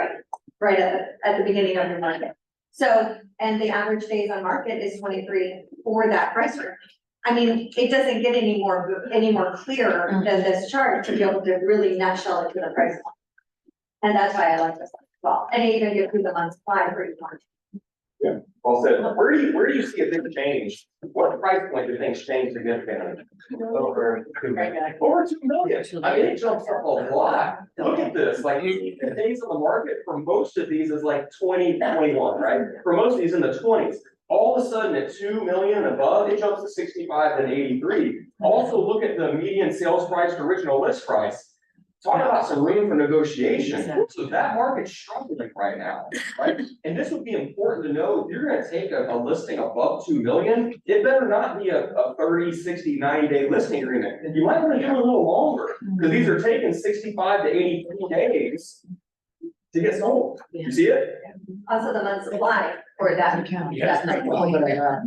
[SPEAKER 6] right at the beginning of your market. So, and the average days on market is 23 for that price range. I mean, it doesn't get any more clearer than this chart to be able to really nutshell it to the price point. And that's why I like this one as well, and it even gives you the month's supply for each one.
[SPEAKER 15] Yeah, well said. Where do you see a big change? What price point do things change significantly? Over 2 million. Over 2 million. I mean, it jumps up a lot. Look at this, like the days on the market for most of these is like 20, 21, right? For most of these in the 20s. All of a sudden at 2 million and above, it jumps to 65 then 83. Also look at the median sales price to original list price. Talk about some room for negotiation. So that market's struggling right now, right? And this would be important to know, if you're gonna take a listing above 2 million, it better not be a 30, 60, 90-day listing agreement. And you might wanna do it a little longer, because these are taking 65 to 83 days to get sold. You see it?
[SPEAKER 6] Also the month's supply for that.
[SPEAKER 15] Yes.
[SPEAKER 6] that price point.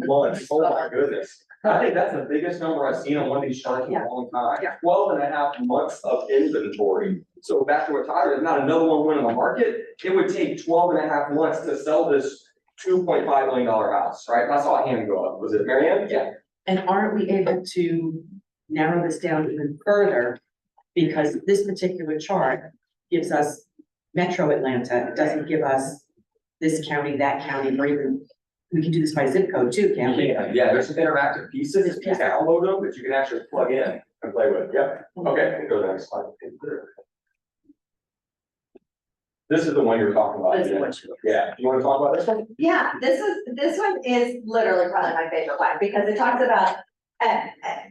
[SPEAKER 15] Months, oh my goodness. I think that's the biggest number I've seen on one of these charts in a long time. 12.5 months of inventory. So back to what Tyler, if not another one went on the market, it would take 12.5 months to sell this $2.5 million house, right? I saw a hand go up. Was it Marianne? Yeah.
[SPEAKER 5] And aren't we able to narrow this down even further? Because this particular chart gives us Metro Atlanta, it doesn't give us this county, that county, or even, we can do this by zip code too, can't we?
[SPEAKER 15] Yeah, there's some interactive pieces, you can download them that you can actually plug in and play with. Yep. Okay, go to the next slide. This is the one you're talking about. Yeah, do you want to talk about this one?
[SPEAKER 6] Yeah, this one is literally probably my favorite one, because it talks about,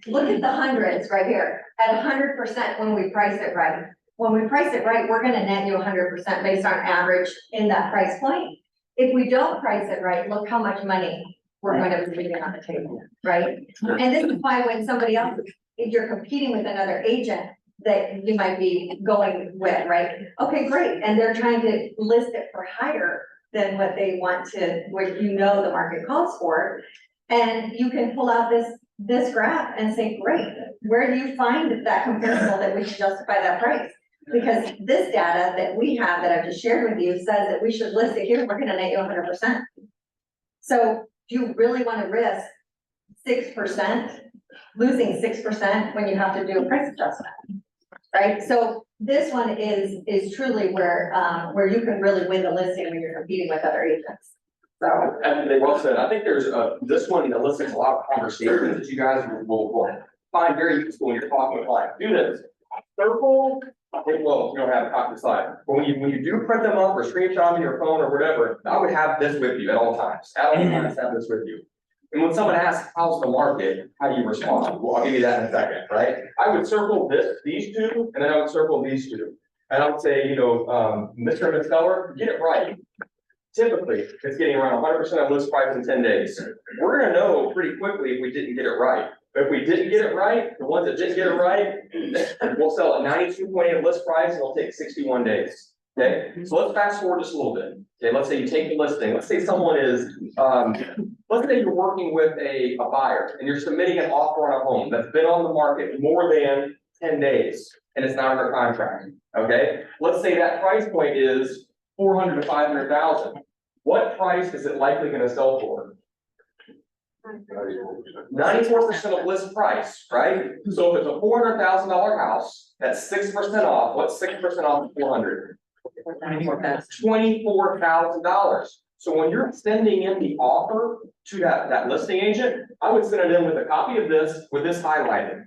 [SPEAKER 6] look at the hundreds right here, at 100% when we price it right. When we price it right, we're gonna net you 100% based on average in that price point. If we don't price it right, look how much money we're going to be leaving on the table, right? And this is why when somebody else, if you're competing with another agent that you might be going with, right? Okay, great, and they're trying to list it for higher than what they want to, what you know the market calls for. And you can pull out this graph and say, great, where do you find that comparable that we can justify that price? Because this data that we have that I've just shared with you says that we should list it here, we're gonna net you 100%. So do you really wanna risk 6%, losing 6% when you have to do a price adjustment? Right, so this one is truly where you can really win the listing when you're competing with other agents.
[SPEAKER 15] And they well said, I think there's this one elicits a lot of conversations that you guys will find very useful when you're talking with clients. Do this. Circle, well, you don't have a copy of the slide, but when you do print them up or screenshot them in your phone or whatever, I would have this with you at all times. At all times, have this with you. And when someone asks, how's the market, how do you respond? Well, I'll give you that in a second, right? I would circle these two, and then I would circle these two. And I would say, Mr. and Ms. Seller, get it right. Typically, it's getting around 100% of list price in 10 days. We're gonna know pretty quickly if we didn't get it right. But if we didn't get it right, the ones that didn't get it right, we'll sell at 92.8 list price, and it'll take 61 days. Okay, so let's fast forward just a little bit. Okay, let's say you take the listing. Let's say someone is, let's say you're working with a buyer and you're submitting an offer on a home that's been on the market more than 10 days and it's not under contract. Okay, let's say that price point is 400 to 500,000. What price is it likely going to sell for? 94% of list price, right? So if it's a $400,000 house, that's 6% off. What's 6% off of 400? $24,000. So when you're sending in the offer to that listing agent, I would send it in with a copy of this, with this highlighted.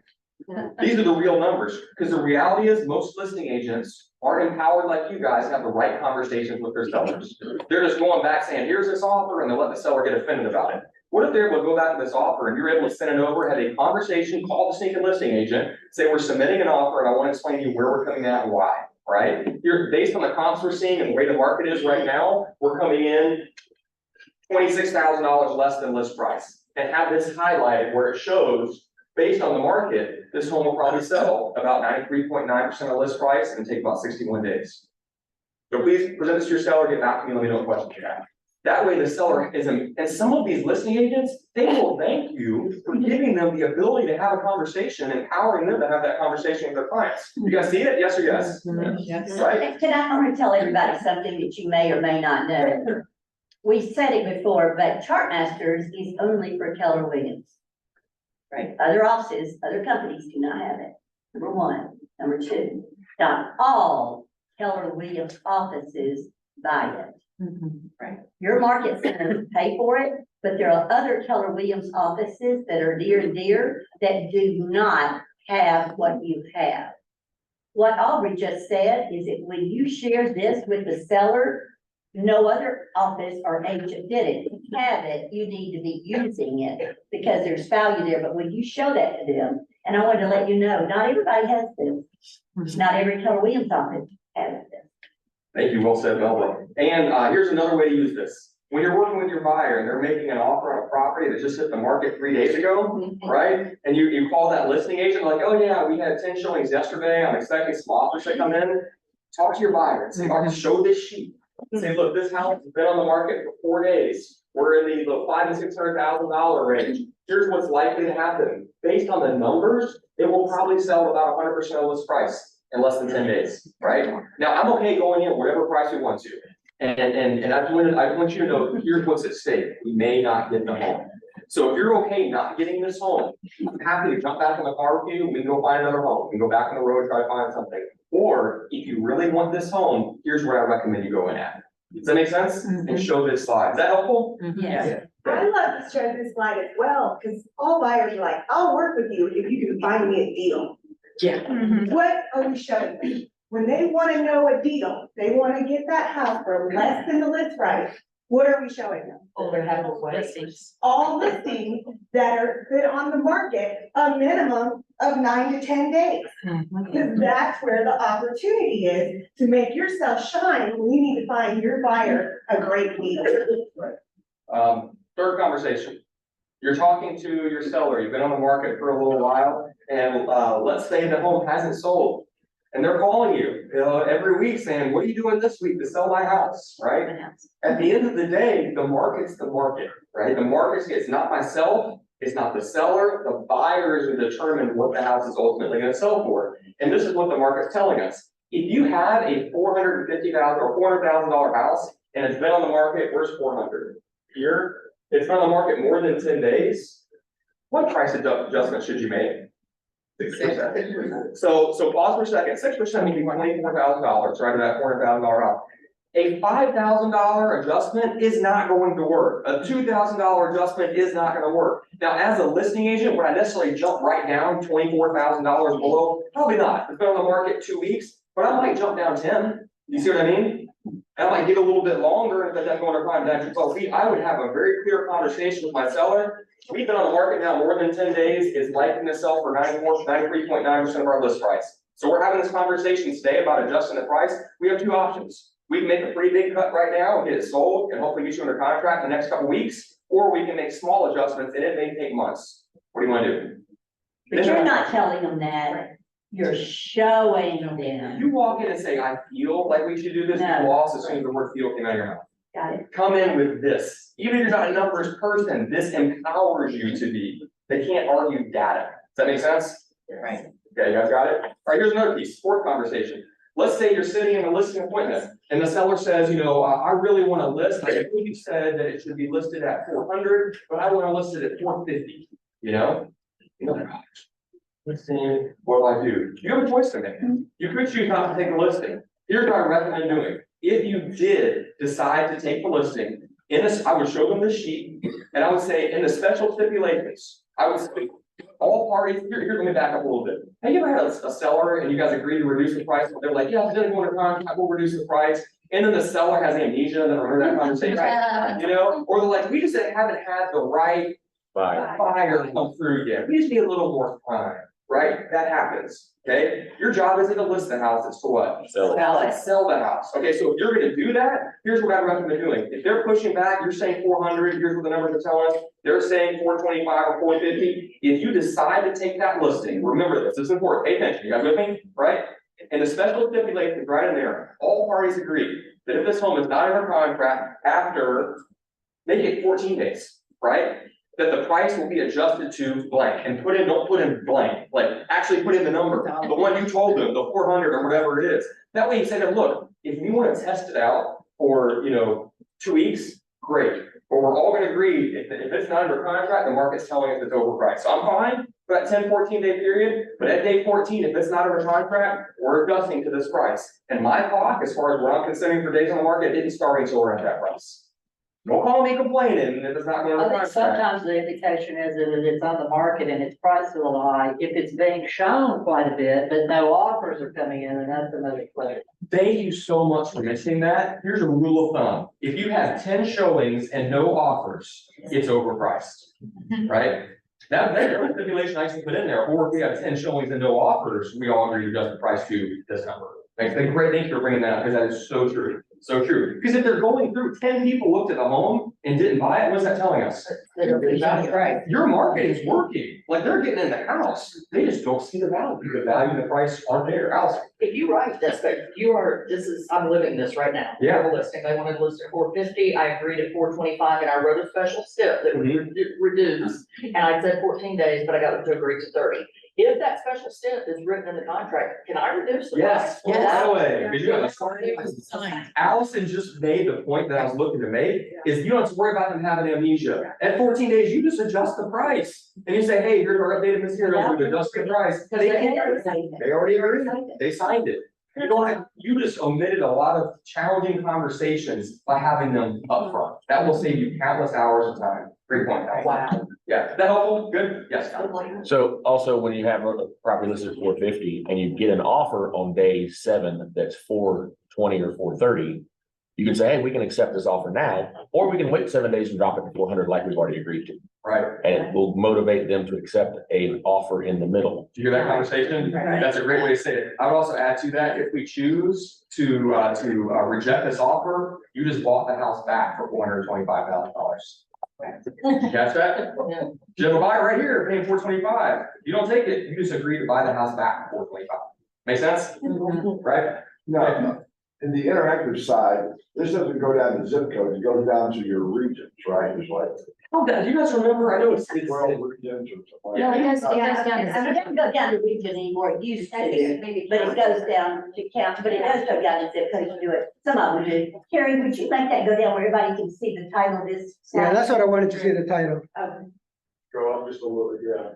[SPEAKER 15] These are the real numbers, because the reality is most listing agents aren't empowered like you guys to have the right conversations with their sellers. They're just going back saying, here's this offer, and they're letting the seller get offended about it. What if they're able to go back to this offer and you're able to send it over, have a conversation, call the sneaking listing agent, say, we're submitting an offer and I want to explain to you where we're coming at and why, right? You're based on the comps we're seeing and the way the market is right now, we're coming in $26,000 less than list price, and have this highlighted where it shows, based on the market, this home will probably sell about 93.9% of list price and take about 61 days. So please present this to your seller, get back to me, let me know what questions you have. That way the seller isn't, and some of these listing agents, they will thank you for giving them the ability to have a conversation, empowering them to have that conversation with their clients. You guys see it? Yes or yes?
[SPEAKER 14] Yes.
[SPEAKER 15] Right?
[SPEAKER 14] I want to tell everybody something that you may or may not know. We said it before, but Chartmasters is only for Keller Williams. Right? Other offices, other companies do not have it. Number one. Number two, not all Keller Williams offices buy it. Right. Your market centers pay for it, but there are other Keller Williams offices that are near and dear that do not have what you have. What Aubrey just said is that when you share this with the seller, no other office or agent did it. If you have it, you need to be using it because there's value there. But when you show that to them, and I wanted to let you know, not everybody has this. Not every Keller Williams office has this.
[SPEAKER 15] Thank you, well said, Melba. And here's another way to use this. When you're working with your buyer and they're making an offer on a property that just hit the market 3 days ago, right? And you call that listing agent like, oh yeah, we had 10 showings yesterday. I'm expecting some offers to come in. Talk to your buyer and say, oh, show this sheet. Say, look, this house has been on the market for 4 days. We're in the $500,000 to $600,000 range. Here's what's likely to happen. Based on the numbers, it will probably sell about 100% of list price in less than 10 days, right? Now, I'm okay going in whatever price we want to. And I want you to know, here's what's at stake. We may not get the home. So if you're okay not getting this home, I'm happy to jump back in the car with you. We can go find another home. We can go back on the road, try to find something. Or if you really want this home, here's where I recommend you go in at. Does that make sense? And show this slide. Is that helpful?
[SPEAKER 14] Yes.
[SPEAKER 6] I love to show this slide as well, because all buyers are like, I'll work with you if you can find me a deal.
[SPEAKER 5] Yeah.
[SPEAKER 6] What are we showing them? When they want to know a deal, they want to get that house for less than the list price, what are we showing them?
[SPEAKER 4] Listings.
[SPEAKER 6] All listings that are been on the market a minimum of 9 to 10 days. Because that's where the opportunity is to make yourself shine when you need to find your buyer a great deal.
[SPEAKER 15] Third conversation. You're talking to your seller. You've been on the market for a little while, and let's say the home hasn't sold. And they're calling you, every week saying, what are you doing this week to sell my house, right? At the end of the day, the market's the market, right? The market, it's not myself, it's not the seller, the buyers who determine what the house is ultimately gonna sell for. And this is what the market's telling us. If you have a $450,000 or $400,000 house and it's been on the market, where's 400? Here, it's been on the market more than 10 days. What price adjustment should you make? 6%. So pause for a second. 6% would be $24,000, right, at that $400,000 house. A $5,000 adjustment is not going to work. A $2,000 adjustment is not gonna work. Now, as a listing agent, would I necessarily jump right down $24,000 below? Probably not. It's been on the market 2 weeks, but I might jump down 10. You see what I mean? And I might get a little bit longer if it doesn't go under contract. 12 feet. I would have a very clear conversation with my seller. We've been on the market now more than 10 days. It's likely to sell for 93.9% of our list price. So we're having this conversation today about adjusting the price. We have two options. We can make a pretty big cut right now and get it sold and hopefully get you under contract in the next couple weeks, or we can make small adjustments and it may take months. What do you want to do?
[SPEAKER 14] But you're not telling them that, you're showing them.
[SPEAKER 15] You walk in and say, I feel like we should do this, you lost as soon as the word feel came out of your mouth.
[SPEAKER 14] Got it.
[SPEAKER 15] Come in with this. Even if you're not a numbers person, this empowers you to be. They can't argue data. Does that make sense?
[SPEAKER 14] Right.
[SPEAKER 15] Okay, you guys got it? All right, here's another piece, fourth conversation. Let's say you're sitting in a listing appointment and the seller says, you know, I really want to list, I think you said that it should be listed at 400, but I want to list it at 450, you know? Listing, what do I do? You have a choice to make. You could choose not to take the listing. Here's what I recommend doing. If you did decide to take the listing, in this, I would show them the sheet and I would say in the special stipulations, I would say all parties, here, let me back up a little bit. Have you ever had a seller and you guys agree to reduce the price? They're like, yeah, if it doesn't go under contract, we'll reduce the price. And then the seller has amnesia and then remember that conversation, you know? Or they're like, we just haven't had the right buyer come through yet. We just need a little more time, right? That happens, okay? Your job isn't to list the house, it's to what? Sell the house. Okay, so if you're gonna do that, here's what I recommend doing. If they're pushing back, you're saying 400, here's what the numbers are telling us. They're saying 425 or 450. If you decide to take that listing, remember this is important. Pay attention. You guys with me? Right? And the special stipulations right in there, all parties agree that if this home is not under contract after, make it 14 days, right? That the price will be adjusted to blank and don't put in blank, like actually put in the number, the one you told them, the 400 or whatever it is. That way you say to them, look, if you want to test it out for, 2 weeks, great. But we're all gonna agree, if it's not under contract, the market's telling us it's overpriced. So I'm fine for that 10, 14 day period, but at day 14, if it's not under contract, we're adjusting to this price. And my clock, as far as what I'm considering for days on the market, didn't start until we're at that price. Don't call me complaining if it's not going to.
[SPEAKER 16] I think sometimes the indication is that it's on the market and it's priced a little high, if it's being shown quite a bit, but no offers are coming in, and that's another clue.
[SPEAKER 15] Thank you so much for mentioning that. Here's a rule of thumb. If you have 10 showings and no offers, it's overpriced, right? That's a stipulation I used to put in there, or if we have 10 showings and no offers, we all agree to adjust the price to this number. Thanks, great, thank you for bringing that up, because that is so true. So true, because if they're going through, 10 people looked at the home and didn't buy it, what's that telling us?
[SPEAKER 16] That's right.
[SPEAKER 15] Your market is working, like they're getting in the house, they just don't see the value and the price aren't there, Allison.
[SPEAKER 16] If you write this, that I'm living this right now.
[SPEAKER 15] Yeah.
[SPEAKER 16] I have a listing, they wanted to list at 450, I agreed at 425, and I wrote a special step that would reduce. And I said 14 days, but I got them to agree to 30. If that special step is written in the contract, can I reduce the price?
[SPEAKER 15] Yes, by the way, because you have a Allison just made the point that I was looking to make, is you don't have to worry about them having amnesia. At 14 days, you just adjust the price. And you say, hey, here's our updated material, we've adjusted the price. They already agreed, they signed it. You just omitted a lot of challenging conversations by having them upfront. That will save you countless hours of time. Great point.
[SPEAKER 16] Wow.
[SPEAKER 15] Yeah, is that helpful? Good? Yes.
[SPEAKER 7] So also when you have a property listed at 450 and you get an offer on day 7 that's 420 or 430, you can say, hey, we can accept this offer now, or we can wait 7 days and drop it to 400 like we've already agreed to.
[SPEAKER 15] Right.
[SPEAKER 7] And it will motivate them to accept an offer in the middle.
[SPEAKER 15] Do you hear that conversation?
[SPEAKER 16] Right.
[SPEAKER 15] That's a great way to say it. I would also add to that, if we choose to reject this offer, you just bought the house back for $425,000. Catch that? You have a buyer right here paying $425. You don't take it, you just agree to buy the house back for $425. Make sense? Right?
[SPEAKER 8] No, in the interactive side, this doesn't go down to zip code, it goes down to your regions, right? It's like.
[SPEAKER 15] Oh, do you guys remember? I know it's.
[SPEAKER 8] 12 regions or something like
[SPEAKER 15] Yeah,
[SPEAKER 8] that.
[SPEAKER 4] It goes down
[SPEAKER 14] It doesn't go down to region anymore, it used to, but it goes down to count, but it does go down to zip code, you do it, some of them do. Carrie, would you make that go down where everybody can see the title of this?
[SPEAKER 17] Yeah, that's what I wanted to see, the title.
[SPEAKER 15] Go up just a little, yeah.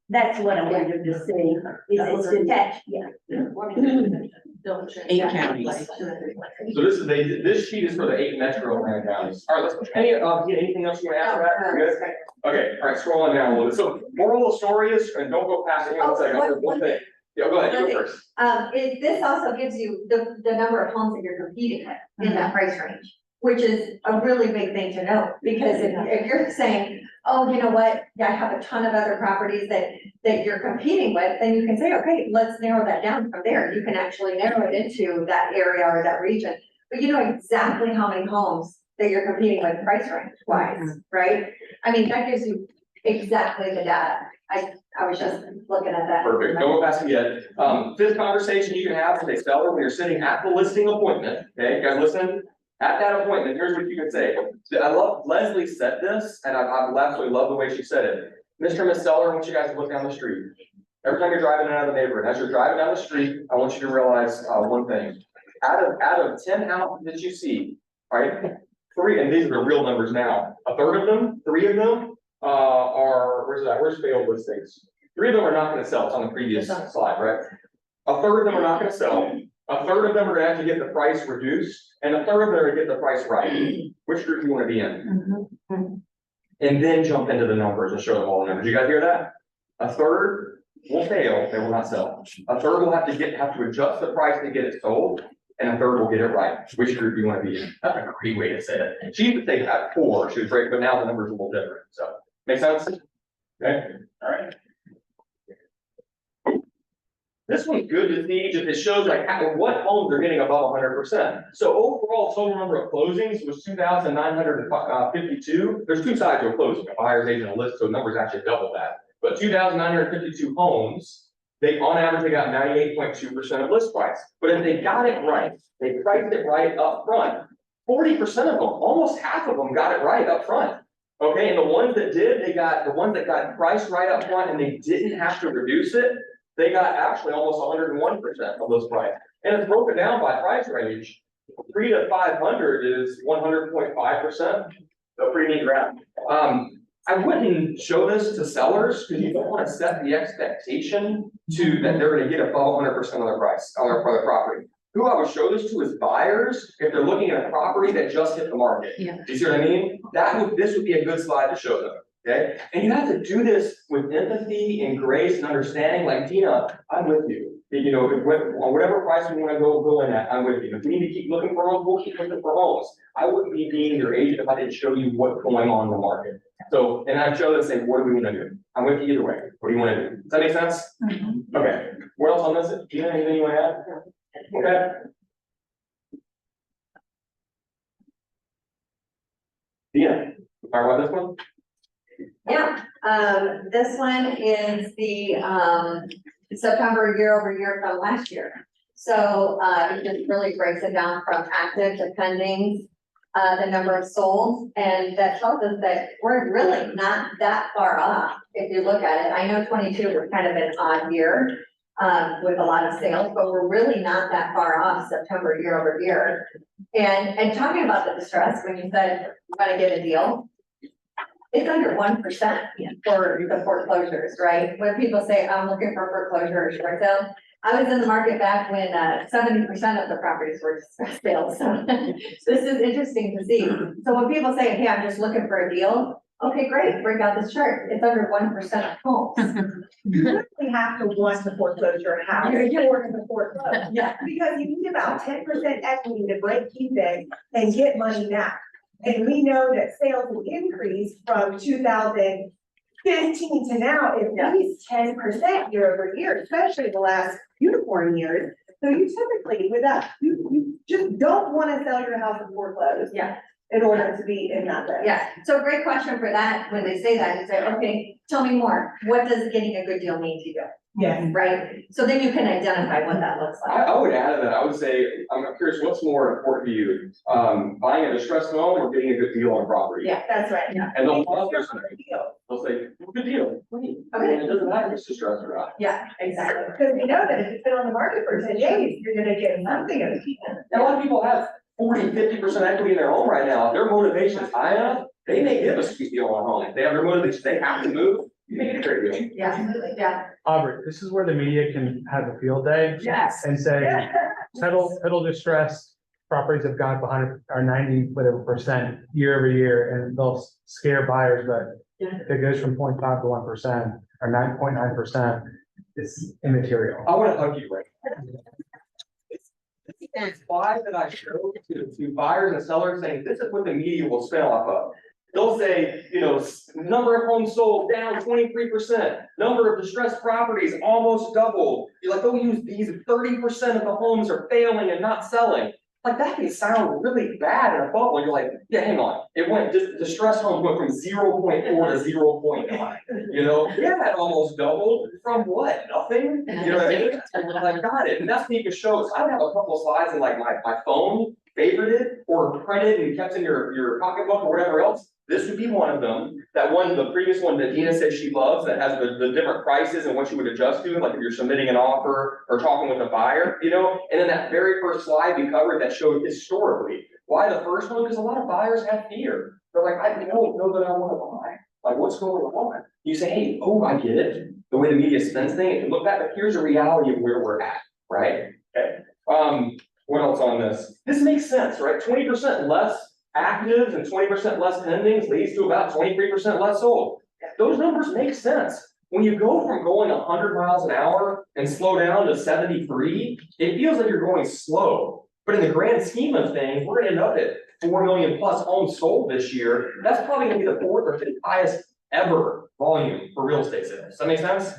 [SPEAKER 14] That's what I wanted to see, is it's detached, yeah.
[SPEAKER 5] Eight counties.
[SPEAKER 15] So this sheet is for the 8 metro area counties. All right, anything else you want to add to that? We're good? Okay, all right, scrolling down a little bit. So moral of the story is, and don't go past it, hang on a second, I'll do one thing. Yeah, go ahead, you go first.
[SPEAKER 6] This also gives you the number of homes that you're competing with in that price range, which is a really big thing to know, because if you're saying, oh, you know what, I have a ton of other properties that you're competing with, then you can say, okay, let's narrow that down from there. You can actually narrow it into that area or that region, but you know exactly how many homes that you're competing with price range wise, right? I mean, that gives you exactly the data. I was just looking at that.
[SPEAKER 15] Perfect, don't go past it yet. This conversation you can have with a seller when you're sitting at the listing appointment, okay, you guys listen? At that appointment, here's what you can say. I love, Leslie said this, and I absolutely love the way she said it. Mr. and Miss Seller, I want you guys to look down the street. Every time you're driving out of the neighborhood, as you're driving down the street, I want you to realize, one thing. Out of 10 houses that you see, right? 3, and these are the real numbers now. A third of them, 3 of them, where's failed listings? 3 of them are not gonna sell, it's on the previous slide, right? A third of them are not gonna sell, a third of them are gonna have to get the price reduced, and a third of them are gonna get the price right. Which group do you wanna be in? And then jump into the numbers and show them all the numbers. You guys hear that? A third will fail, they will not sell. A third will have to adjust the price to get it sold, and a third will get it right. Which group do you wanna be in? That's a great way to say it. She used to take that 4, she was great, but now the numbers are a little different, so. Make sense? Okay, all right. This one's good to see, just it shows like what homes are getting above 100%. So overall, total number of closings was 2,952. There's 2 sides to a closing, a buyer's agent and a list, so numbers actually double that. But 2,952 homes, they on average, they got 98.2% of list price. But if they got it right, they priced it right up front, 40% of them, almost half of them got it right up front. Okay, and the ones that did, the ones that got priced right up front and they didn't have to reduce it, they got actually almost 101% of list price. And it's broken down by price range. 3 to 500 is 100.5%. So pretty neat graph. I wouldn't show this to sellers because you don't want to set the expectation to that they're going to get above 100% of their price on their property. Who I would show this to is buyers, if they're looking at a property that just hit the market.
[SPEAKER 4] Yeah.
[SPEAKER 15] Do you see what I mean? This would be a good slide to show them, okay? And you have to do this with empathy and grace and understanding, like Tina, I'm with you. You know, on whatever price we want to go in at, I'm with you. If we need to keep looking for homes, we'll keep looking for homes. I wouldn't be being your agent if I didn't show you what's going on in the market. So, and I'd show them and say, what do we want to do? I'm with you either way. What do you want to do? Does that make sense? Mm-hmm. Okay. What else on this? Tina, anything you want to add? Okay. Yeah, talk about this one?
[SPEAKER 6] Yeah, this one is the, September year over year from last year. So, it just really breaks it down from active to pending, the number of sold, and that tells us that we're really not that far off, if you look at it. I know 22 was kind of an odd year, with a lot of sales, but we're really not that far off September year over year. And talking about the distress, when you said you want to get a deal, it's under 1% for the foreclosures, right? When people say, I'm looking for foreclosure or short sale, I was in the market back when 70% of the properties were distressed sales, so this is interesting to see. So when people say, hey, I'm just looking for a deal, okay, great, break out this chart, it's under 1% of homes.
[SPEAKER 17] You really have to want to foreclose your house. You're working to foreclose.
[SPEAKER 6] Yeah.
[SPEAKER 17] Because you need about 10% equity to break even and get money back. And we know that sales will increase from 2015 to now at least 10% year over year, especially the last unicorn years. So you typically, with that, you just don't want to sell your house and foreclose.
[SPEAKER 6] Yeah.
[SPEAKER 17] In order to be in that list.
[SPEAKER 6] Yeah, so great question for that, when they say that, you say, okay, tell me more, what does getting a good deal mean to you?
[SPEAKER 17] Yes.
[SPEAKER 6] Right, so then you can identify what that looks like.
[SPEAKER 15] I would add to that, I would say, I'm curious, what's more important to you? Buying a distressed home or getting a good deal on property?
[SPEAKER 17] Yeah, that's right, yeah.
[SPEAKER 15] And they'll say, good deal. Okay. And it doesn't matter if it's distressed or not.
[SPEAKER 6] Yeah, exactly.
[SPEAKER 17] Because we know that if it's been on the market for 10 days, you're gonna get something of it.
[SPEAKER 15] And a lot of people have 40, 50% equity in their home right now. If their motivation is high enough, they may give us a deal on home. If they have remote, they have to move, you make it a great deal.
[SPEAKER 6] Yeah, absolutely, yeah.
[SPEAKER 1] Aubrey, this is where the media can have a field day.
[SPEAKER 6] Yes.
[SPEAKER 1] And say, title distress properties have gone up 100 or 90 whatever % year over year, and they'll scare buyers, but if it goes from 0.5 to 1% or 9.9%, it's immaterial.
[SPEAKER 15] I wanna hug you right now. It's why that I show to buyers and sellers saying, this is what the media will spin off of. They'll say, you know, number of homes sold down 23%, number of distressed properties almost doubled. You're like, they'll use these 30% of the homes are failing and not selling. Like, that can sound really bad in a bubble. You're like, yeah, hang on. It went, distressed homes went from 0.4 to 0.9. You know, yeah, it almost doubled. From what? Nothing? You know what I mean? I got it. And that's what you can show us. I have a couple of slides in like my phone, favorited or printed and kept in your pocketbook or whatever else. This would be one of them. That one, the previous one that Dina said she loves, that has the different prices and what you would adjust to, like if you're submitting an offer or talking with a buyer, you know? And then that very first slide we covered that showed historically. Why the first one? Because a lot of buyers have fear. They're like, I don't know that I want to buy. Like, what's going on? You say, hey, oh, I get it. The way the media spends things, look back, but here's a reality of where we're at, right? Okay. What else on this? This makes sense, right? 20% less actives and 20% less pendings leads to about 23% less sold. Those numbers make sense. When you go from going 100 miles an hour and slow down to 73, it feels like you're going slow. But in the grand scheme of things, we're gonna end up at 4 million plus homes sold this year. That's probably gonna be the fourth or fifth highest ever volume for real estate sales. Does that make sense?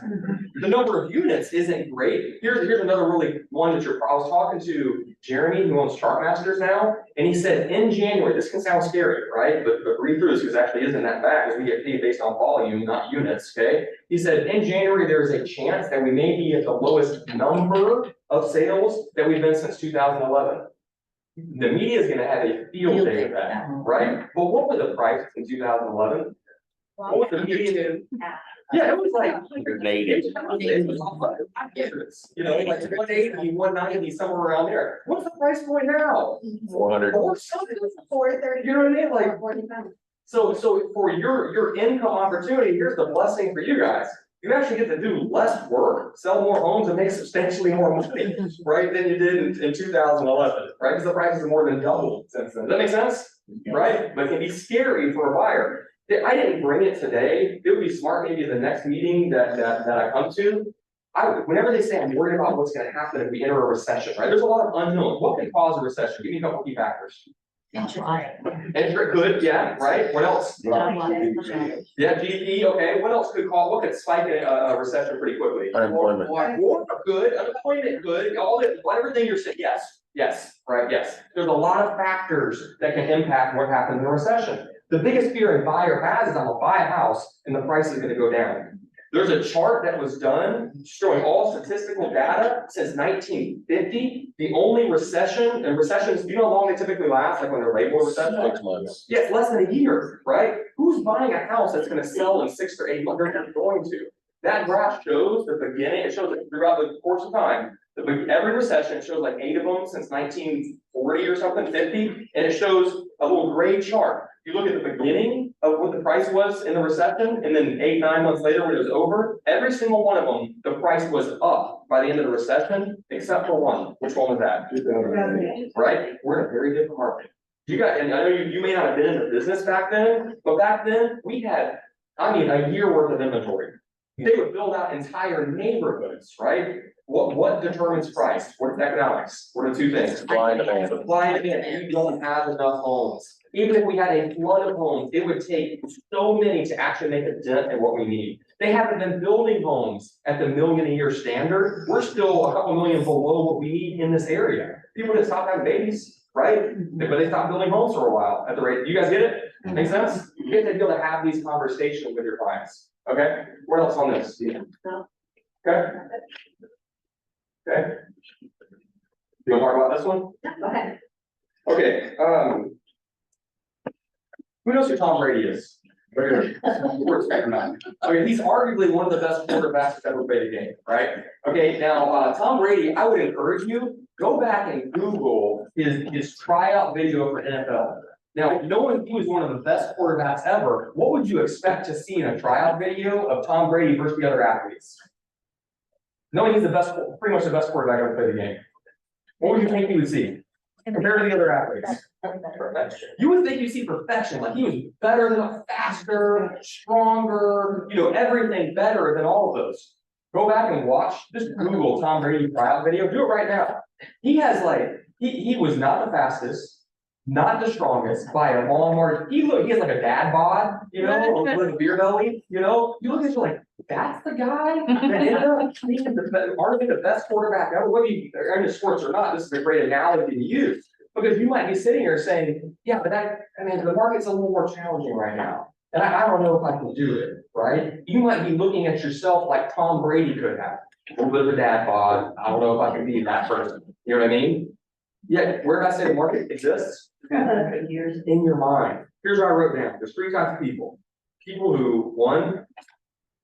[SPEAKER 15] The number of units isn't great. Here's another really one that I was talking to Jeremy, who owns Chartmasters now, and he said in January, this can sound scary, right? But read through this because it actually isn't that bad because we get paid based on volume, not units, okay? He said in January, there is a chance that we may be at the lowest number of sales that we've been since 2011. The media is gonna have a field day of that, right? But what were the prices in 2011? What was the median? Yeah, it was like. You know, like 180, 190, somewhere around there. What's the price point now?
[SPEAKER 7] 400.
[SPEAKER 15] Or something.
[SPEAKER 6] 430.
[SPEAKER 15] You know what I mean? Like, so for your income opportunity, here's the blessing for you guys. You actually get to do less work, sell more homes and make substantially more money, right, than you did in 2011, right? Because the prices have more than doubled since then. Does that make sense? Right? But it can be scary for a buyer. I didn't bring it today. It would be smart maybe the next meeting that I come to. Whenever they say I'm worried about what's gonna happen if we enter a recession, right? There's a lot of unknowns. What can cause a recession? Give me a couple key factors. Interest good, yeah, right? What else? Yeah, GDP, okay. What else could cause, what could spike a recession pretty quickly?
[SPEAKER 7] Unemployment.
[SPEAKER 15] War, good, unemployment, good, everything you're saying, yes, right, yes. There's a lot of factors that can impact what happens in a recession. The biggest fear a buyer has is I'm gonna buy a house and the price is gonna go down. There's a chart that was done showing all statistical data since 1950. The only recession, and recessions, you know how long they typically last, like when they're labeled recession?
[SPEAKER 7] 6 months.
[SPEAKER 15] Yeah, it's less than a year, right? Who's buying a house that's gonna sell in 6 or 8 months? They're not going to. That graph shows the beginning, it shows it throughout the course of time. Every recession shows like 8 of them since 1940 or something, 50, and it shows a little gray chart. You look at the beginning of what the price was in the recession, and then 8, 9 months later when it was over, every single one of them, the price was up by the end of the recession, except for one. Which one was that? Right? We're in a very different market. You got, and I know you may not have been in the business back then, but back then we had, I mean, a year worth of inventory. They would build out entire neighborhoods, right? What determines price? What is economics? What are 2 things?
[SPEAKER 7] Supply and demand.
[SPEAKER 15] Supply and demand. You don't have enough homes. Even if we had a flood of homes, it would take so many to actually make a dent in what we need. They haven't been building homes at the million a year standard. We're still a couple million below what we need in this area. People didn't stop having babies, right? But they stopped building homes for a while at the rate. You guys get it? Make sense? You have to be able to have these conversations with your clients. Okay? What else on this? Okay? Okay? You wanna talk about this one?
[SPEAKER 6] Okay.
[SPEAKER 15] Okay, who knows who Tom Brady is? Okay, he's arguably one of the best quarterbacks that's ever played a game, right? Okay, now, Tom Brady, I would encourage you, go back and Google his tryout video for NFL. Now, knowing he was one of the best quarterbacks ever, what would you expect to see in a tryout video of Tom Brady versus the other athletes? Knowing he's the best, pretty much the best quarterback ever played the game. What would you think you would see compared to the other athletes? You would think you see perfection, like he was better than, faster, stronger, you know, everything better than all of those. Go back and watch, just Google Tom Brady tryout video, do it right now. He has like, he was not the fastest, not the strongest by a long margin. He has like a dad bod, you know, with a beer belly, you know, you look at it like, that's the guy that ended up being arguably the best quarterback ever, whether you're into sports or not, this is a great analogy to use. Because you might be sitting here saying, yeah, but the market's a little more challenging right now. And I don't know if I can do it, right? You might be looking at yourself like Tom Brady could have. A little bit of a dad bod, I don't know if I can be that person, you know what I mean? Yet, where did I say the market exists? In your mind. Here's what I wrote down, there's 3 types of people. People who, 1,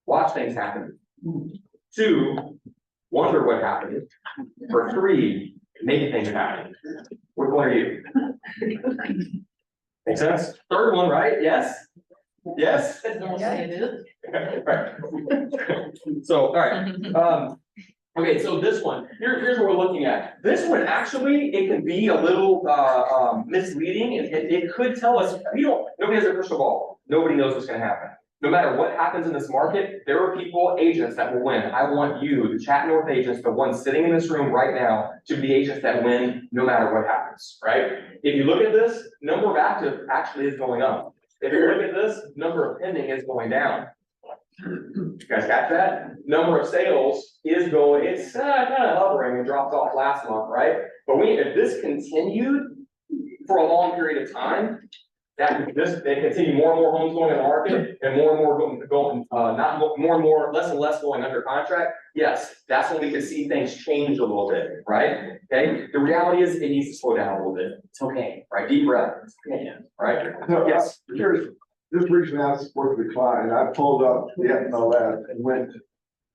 [SPEAKER 15] watch things happen. 2, wonder what happened. Or 3, make things happen. Which one are you? Make sense? 3rd one, right? Yes? Yes? Right. So, all right, okay, so this one, here's what we're looking at. This one, actually, it can be a little, misleading, it could tell us, nobody has a crystal ball, nobody knows what's gonna happen. No matter what happens in this market, there are people, agents that will win. I want you, the Chat North agents, the ones sitting in this room right now, to be agents that win no matter what happens, right? If you look at this, number of active actually is going up. If you look at this, number of pending is going down. You guys catch that? Number of sales is going, it's kind of hovering, it dropped off last month, right? But if this continued for a long period of time, they continue more and more homes going in the market and more less and less going under contract. Yes, that's when we can see things change a little bit, right? Okay, the reality is it needs to slow down a little bit. It's okay, right? Deep breath, it's okay, right? Yes.
[SPEAKER 8] Just recently I worked with a client and I pulled up the FMLS and went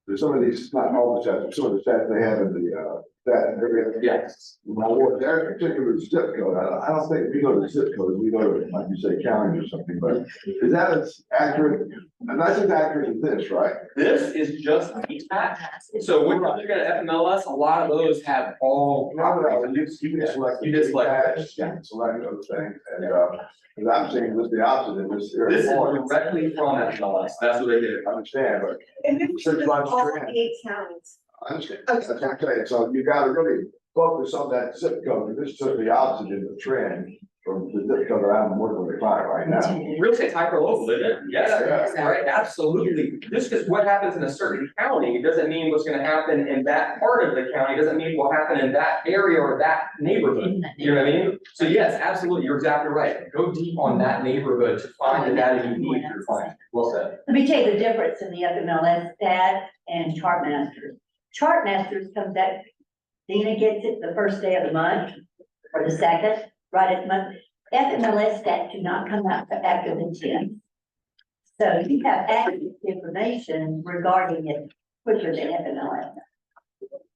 [SPEAKER 8] to some of these, not all the stats, some of the stats they have in the, that area.
[SPEAKER 15] Yes.
[SPEAKER 8] Their particular zip code, I don't think we go to zip code, we go to, like you say, county or something, but is that as accurate? And that's as accurate as this, right?
[SPEAKER 15] This is just detached. So when you're looking at FMLS, a lot of those have all.
[SPEAKER 8] You can select. You can select those things, and I'm saying this the opposite in this area.
[SPEAKER 15] This is directly from FMLS, that's what they did.
[SPEAKER 8] I understand, but.
[SPEAKER 17] And this is all 8 counties.
[SPEAKER 8] I understand, that's what I'm saying, so you gotta really focus on that zip code, and this took the opposite in the trend from the zip code that I'm working with the client right now.
[SPEAKER 15] Real estate's hyper local, isn't it? Yes, right, absolutely. Just because what happens in a certain county doesn't mean what's gonna happen in that part of the county, doesn't mean what happened in that area or that neighborhood. You know what I mean? So yes, absolutely, you're exactly right. Go deep on that neighborhood to find the data you need for your client. Well said.
[SPEAKER 14] Let me tell you the difference in the FMLS stat and Chartmasters. Chartmasters comes out, Dina gets it the first day of the month, or the second, right at the month. FMLS stats do not come out after the 10th. So you have accurate information regarding it quicker than FMLS.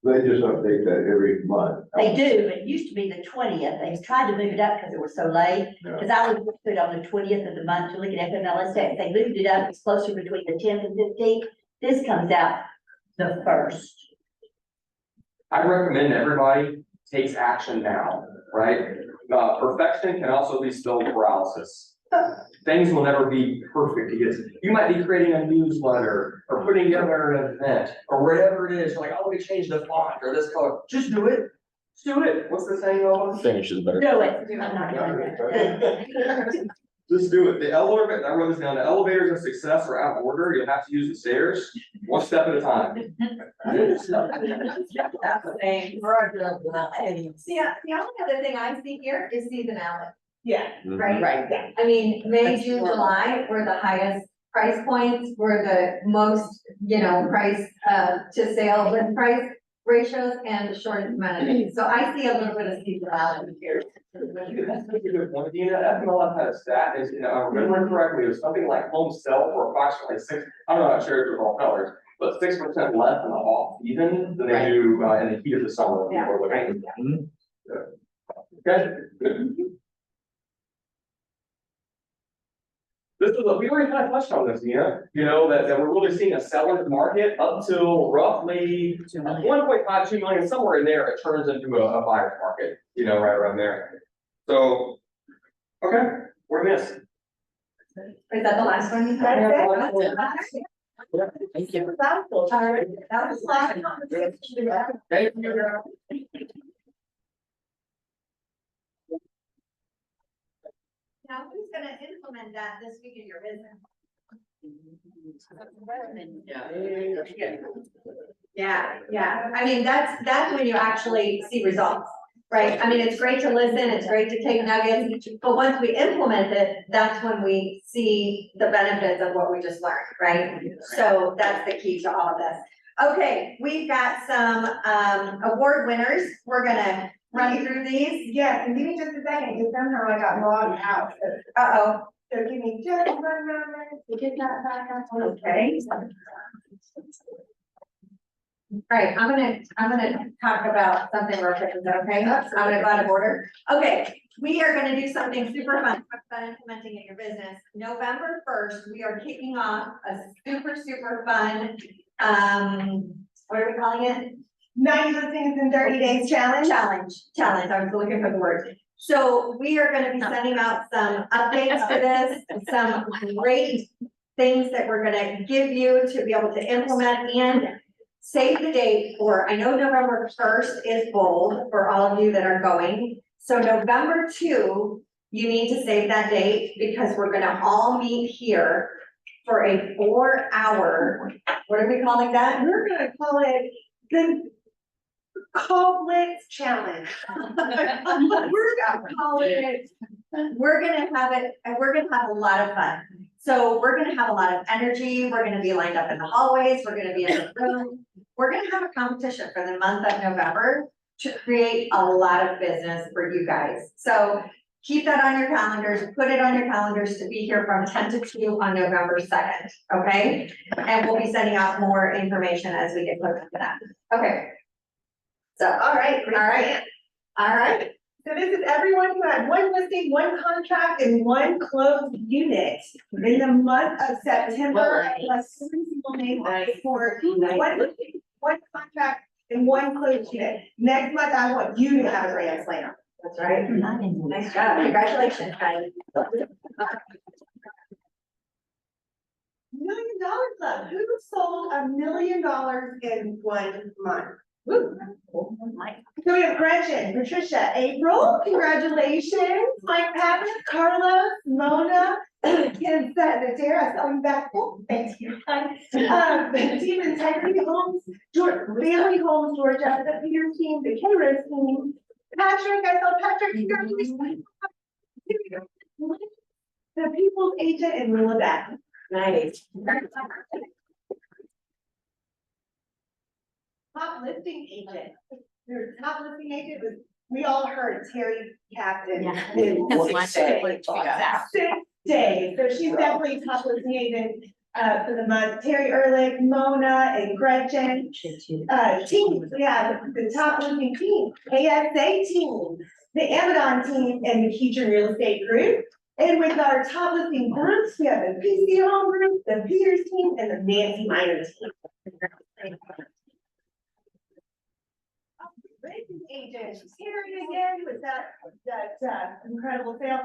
[SPEAKER 8] They just update that every month.
[SPEAKER 14] They do, but it used to be the 20th. They tried to move it up because it was so late. Because I would put it on the 20th of the month to look at FMLS stats. They moved it up, it's closer between the 10th and 15th. This comes out the 1st.
[SPEAKER 15] I recommend everybody takes action now, right? Perfection can also be still paralysis. Things will never be perfect. You might be creating a newsletter or putting together an event or whatever it is. You're like, oh, let me change the font or this color. Just do it. Just do it. What's the saying, Noah?
[SPEAKER 7] Finish is better.
[SPEAKER 14] Do it. I'm not doing that.
[SPEAKER 15] Just do it. The elevator, I wrote this down, the elevators of success are out of order. You'll have to use the stairs, one step at a time.
[SPEAKER 6] See, the only other thing I see here is seasonality.
[SPEAKER 17] Yeah.
[SPEAKER 6] Right?
[SPEAKER 17] Right.
[SPEAKER 6] I mean, May, June, July were the highest price points, were the most, price, to sales and price ratios and the shortest amount of days. So I see a little bit of seasonality here.
[SPEAKER 15] That's a good point, Dina. FMLS had a stat, is, I remember correctly, it was something like homes sell for approximately 6, I'm not sure if it was all colors, but 6% less in the off season than they do in the heat of the summer. When people are looking. Okay. this is, we already kind of touched on this, Nina, you know, that we're really seeing a seller's market up till roughly 1.5, 2 million, somewhere in there, it turns into a buyer's market, you know, right around there. So, okay, we're missed.
[SPEAKER 6] Is that the last one you said?
[SPEAKER 15] Thank you.
[SPEAKER 6] All right, that was the last conversation.
[SPEAKER 15] Thank you.
[SPEAKER 6] Now, who's gonna implement that this week in your business? Yeah, I mean, that's when you actually see results, right? I mean, it's great to listen, it's great to take nuggets, but once we implement it, that's when we see the benefits of what we just learned, right? So that's the key to all of this. Okay, we've got some award winners. We're gonna run through these.
[SPEAKER 17] Yes, and give me just a second, because somehow I got logged out.
[SPEAKER 6] Uh-oh.
[SPEAKER 17] So give me just 1 moment to get that back up.
[SPEAKER 6] Okay. All right, I'm gonna talk about something real quick, is that okay? I'm gonna go out of order. Okay, we are gonna do something super fun, talk about implementing in your business. November 1st, we are kicking off a super fun, what are we calling it?
[SPEAKER 17] 90 listings in 30 days challenge.
[SPEAKER 6] Challenge, I was looking for the word. So we are gonna be sending out some updates for this, some great things that we're gonna give you to be able to implement and save the date for, I know November 1st is bold for all of you that are going. So November 2, you need to save that date because we're gonna all meet here for a 4-hour, what are we calling that?
[SPEAKER 17] We're gonna call it the Blitz Challenge.
[SPEAKER 6] We're gonna call it, we're gonna have it, and we're gonna have a lot of fun. So we're gonna have a lot of energy, we're gonna be lined up in the hallways, we're gonna be in the room. We're gonna have a competition for the month of November to create a lot of business for you guys. So keep that on your calendars, put it on your calendars to be here from 10 to 2 on November 2nd, okay? And we'll be sending out more information as we get closer to that. Okay. So, all right.
[SPEAKER 17] So this is everyone who had 1 listing, 1 contract, and 1 closed unit in the month of September. Plus every single name for 1 listing, 1 contract, and 1 closed unit. Next month, I want you to have a grand slam.
[SPEAKER 6] That's right. Nice job. Congratulations, guys.
[SPEAKER 17] $1 Million Club. Who sold $1 million in 1 month? Woo. So we have Gretchen, Patricia, April, congratulations, Mike Pappas, Carla, Mona, Kim, Nadira, selling back, thank you. Team Integrity Homes, Family Homes, Georgia, the Peters team, the K-Rose team, Patrick, I saw Patrick, congratulations. The People's Agent and Lilibet.
[SPEAKER 6] Nice.
[SPEAKER 17] Top listing agent. Your top listing agent was, we all heard Terry Captain.
[SPEAKER 4] Yeah.
[SPEAKER 17] in
[SPEAKER 4] That's
[SPEAKER 17] 6
[SPEAKER 4] one.
[SPEAKER 17] days. 6 days. So she's definitely top listing agent for the month. Terry Ehrlich, Mona, and Gretchen. Teams, we have the top listing team, ASA team, the Amazon team, and the Keecher Real Estate Group. And with our top listing groups, we have the PC Home Group, the Peters team, and the Nancy Meyer team. Agent, Terry again with that incredible sale.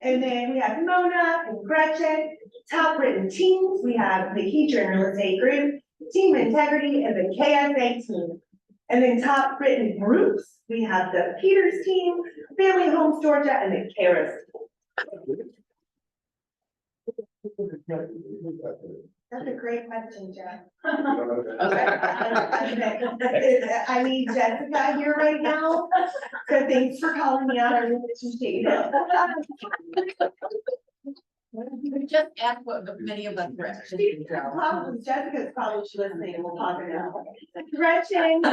[SPEAKER 17] And then we have Mona and Gretchen, top written teams. We have the Keecher and Real Estate Group, Team Integrity, and the KSA team. And then top written groups, we have the Peters team, Family Homes Georgia, and the Karis. That's a great question, Jeff. I need Jessica here right now, so thanks for calling me out, I really appreciate it.
[SPEAKER 16] Just ask what many of us read.
[SPEAKER 17] Jessica's probably listening, we'll talk about it. Gretchen,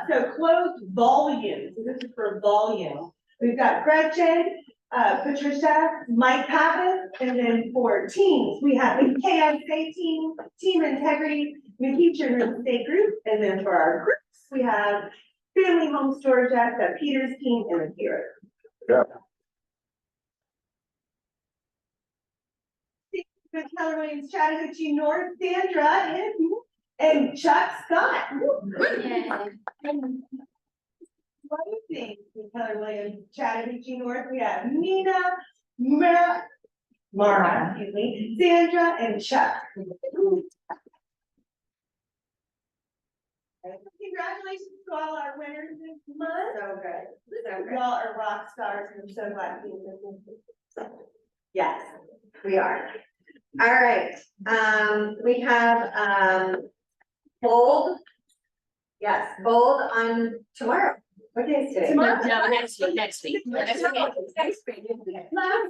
[SPEAKER 17] so closed volume, so this is for volume. We've got Gretchen, Patricia, Mike Pappas, and then for teams, we have the KSA team, Team Integrity, the Keecher Real Estate Group, and then for our groups, we have Family Homes Georgia, the Peters team, and the Kira. Yeah. Keller Williams Chattahoochee North, Sandra, and Chuck Scott. Things in Keller Williams Chattahoochee North, we have Nina, Mara, excuse me, Sandra, and Chuck. Congratulations to all our winners this month.
[SPEAKER 6] So good, so good.
[SPEAKER 17] Y'all are rock stars, and I'm so glad to be in this.
[SPEAKER 6] Yes, we are. All right, we have, Bold. Yes, Bold on tomorrow. What day is today?
[SPEAKER 17] Tomorrow.
[SPEAKER 4] No, next week.
[SPEAKER 6] Next week.
[SPEAKER 17] Last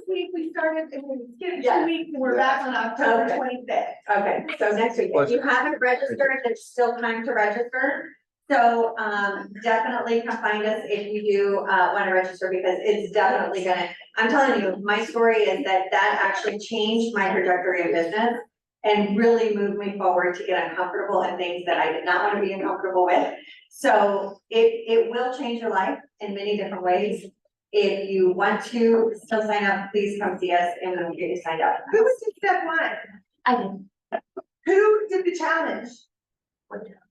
[SPEAKER 17] week we started, and we skipped
[SPEAKER 6] Yeah.
[SPEAKER 17] 2 weeks, and we're back on October
[SPEAKER 6] Okay.
[SPEAKER 17] 25th.
[SPEAKER 6] Okay, so next week, if you haven't registered, there's still time to register. So, definitely come find us if you do, wanna register, because it's definitely gonna, I'm telling you, my story is that actually changed my trajectory of business and really moved me forward to get uncomfortable in things that I did not wanna be uncomfortable with. So it will change your life in many different ways. If you want to still sign up, please come see us and we'll get you signed up.
[SPEAKER 17] Who was in step one?
[SPEAKER 4] I did.
[SPEAKER 17] Who did the challenge?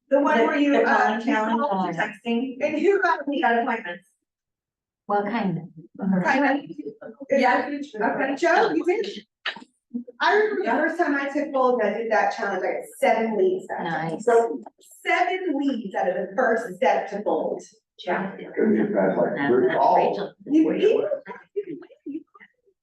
[SPEAKER 17] The one where you,
[SPEAKER 6] The calling
[SPEAKER 17] you
[SPEAKER 6] challenge,
[SPEAKER 17] called,
[SPEAKER 6] texting,
[SPEAKER 17] and who got
[SPEAKER 6] we got appointments.
[SPEAKER 4] Well, kind of.
[SPEAKER 17] kind of?
[SPEAKER 6] Yeah.
[SPEAKER 17] Okay, Joe, you did. I remember the first time I took Bold and I did that challenge, I got 7 leads. that time.
[SPEAKER 4] Nice.
[SPEAKER 17] So 7 leads out of the first step to Bold.
[SPEAKER 6] Yeah.
[SPEAKER 8] Cause you guys like,
[SPEAKER 4] No,
[SPEAKER 8] we're all.
[SPEAKER 4] Rachel.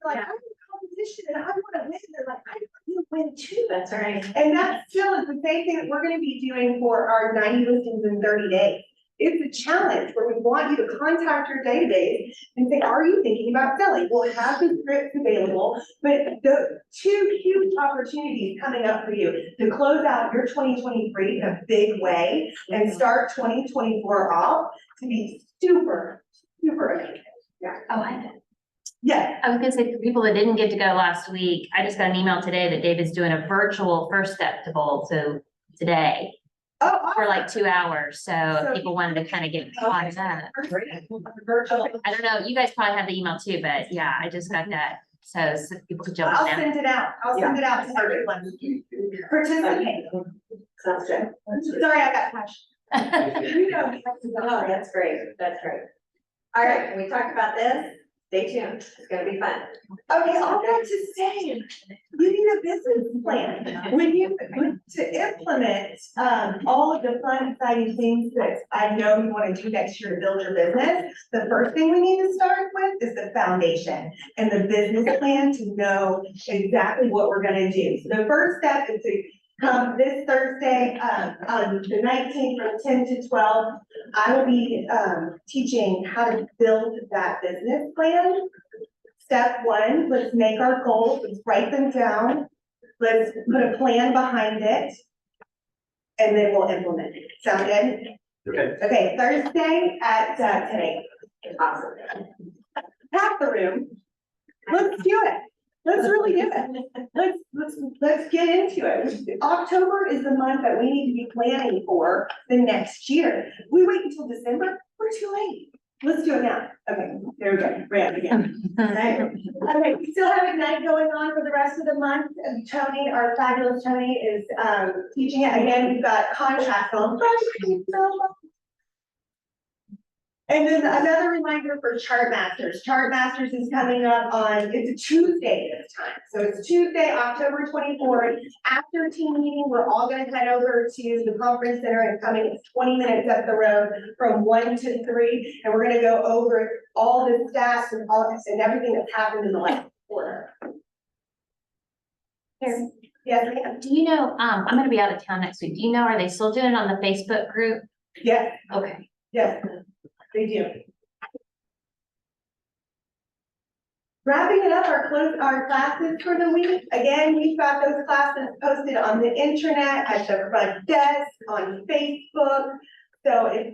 [SPEAKER 17] Like, I'm in competition and I wanna win, they're like, I want you to win too.
[SPEAKER 6] That's right.
[SPEAKER 17] And that still is the same thing that we're gonna be doing for our 90 listings in 30 days. It's a challenge where we want you to contact your database and say, are you thinking about selling? We'll have the scripts available, but the 2 huge opportunities coming up for you to close out your 2023 in a big way and start 2024 off to be super, super amazing. Yeah.
[SPEAKER 4] Oh, I did.
[SPEAKER 17] Yes.
[SPEAKER 4] I was gonna say, for people that didn't get to go last week, I just got an email today that David's doing a virtual first step to Bold, so today,
[SPEAKER 17] Oh,
[SPEAKER 4] for like 2 hours, so
[SPEAKER 17] So-
[SPEAKER 4] if people wanted to kind of get caught up.
[SPEAKER 17] virtual.
[SPEAKER 4] I don't know, you guys probably have the email too, but yeah, I just got that, so people could jump
[SPEAKER 17] I'll
[SPEAKER 4] on that.
[SPEAKER 17] send it out. I'll send it out to everyone. Participate.
[SPEAKER 6] Sounds good.
[SPEAKER 17] Sorry, I got passionate. You know,
[SPEAKER 6] Oh, that's great, that's great. All right, we talked about this, stay tuned, it's gonna be fun.
[SPEAKER 17] Okay, all that to say, you need a business plan. To implement, all of the fun, exciting things that I know you wanna do next year to build your business, the first thing we need to start with is the foundation and the business plan to know exactly what we're gonna do. So the first step is to come this Thursday, on the 19th from 10 to 12. I will be, teaching how to build that business plan. Step 1, let's make our goals, let's write them down, let's put a plan behind it. And then we'll implement it. Sound good?
[SPEAKER 15] Okay.
[SPEAKER 17] Okay, Thursday at 10 a.m. Awesome. Pack the room. Let's do it. Let's really do it. Let's get into it. October is the month that we need to be planning for the next year. We wait until December, we're too late. Let's do it now. Okay, there we go. Right again. Okay, we still have Ignite going on for the rest of the month. And Tony, our fabulous Tony, is teaching it. Again, we've got contracts on. And then another reminder for Chart Masters. Chart Masters is coming up on, it's a Tuesday this time. So it's Tuesday, October 24th. After team meeting, we're all gonna head over to the conference center and coming, it's 20 minutes up the road from 1 to 3. And we're gonna go over all the stats and all this and everything that's happened in the last quarter. Here, yes, ma'am.
[SPEAKER 4] Do you know, I'm gonna be out of town next week, do you know, are they still doing it on the Facebook group?
[SPEAKER 17] Yes,
[SPEAKER 4] Okay.
[SPEAKER 17] yes, they do. Wrapping it up, our classes for the week. Again, we've got those classes posted on the internet, at the front desk, on Facebook. So if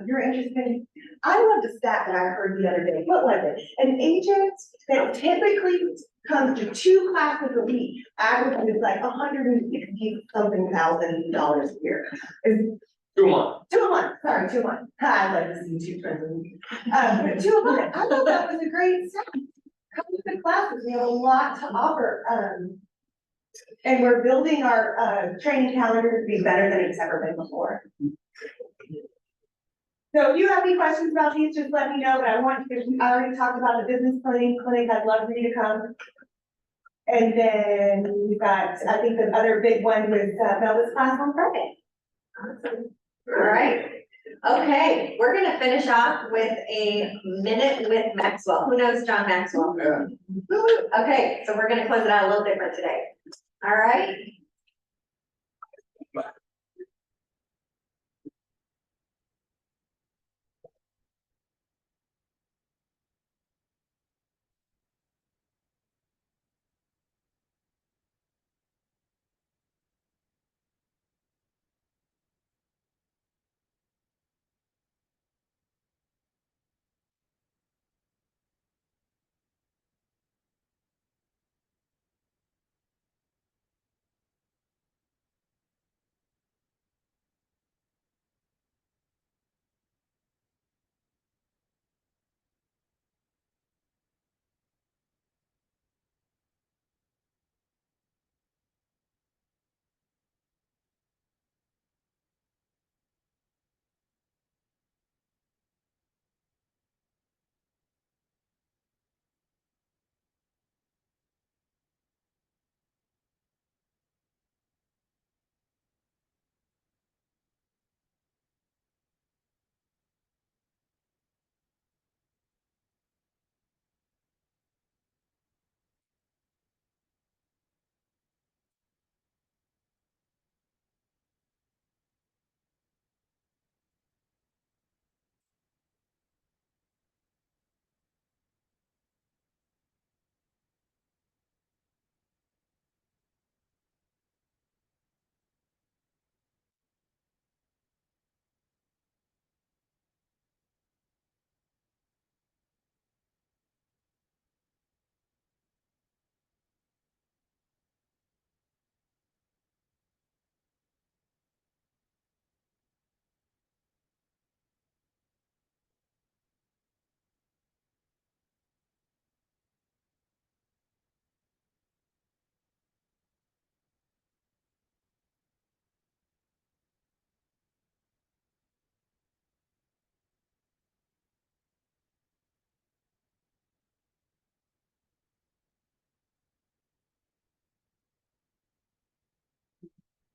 [SPEAKER 17] you're interested, I love the stat that I heard the other day. What was it? An agent that typically comes to 2 classes a week, averages like $160,000 a year. Is
[SPEAKER 15] 2 months.
[SPEAKER 17] 2 a month, sorry, 2 a month. I'd like to see 2 friends a week. But 2 a month, I thought that was a great stat. Come to the classes, we have a lot to offer. And we're building our, training calendar to be better than it's ever been before. So if you have any questions about these, just let me know, but I want to, I already talked about the business planning clinic, I'd love for you to come. And then we've got, I think the other big one was, Velvet's class on Friday.
[SPEAKER 6] All right. Okay, we're gonna finish off with a minute with Maxwell. Who knows John Maxwell? Okay, so we're gonna close it out a little different today. All right?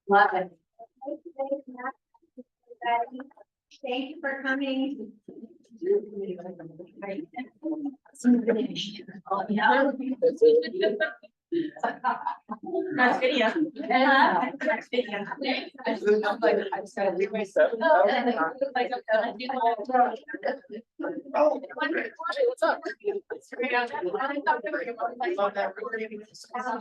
[SPEAKER 6] Love it. Thank you for coming.
[SPEAKER 12] Nice video.
[SPEAKER 6] Nice video.
[SPEAKER 12] I just gotta read myself.
[SPEAKER 6] What's up?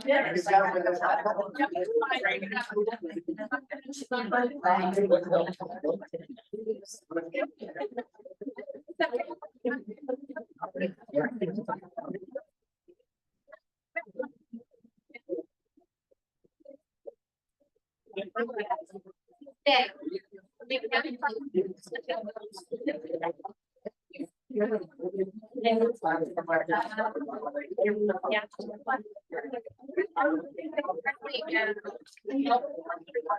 [SPEAKER 6] Yeah.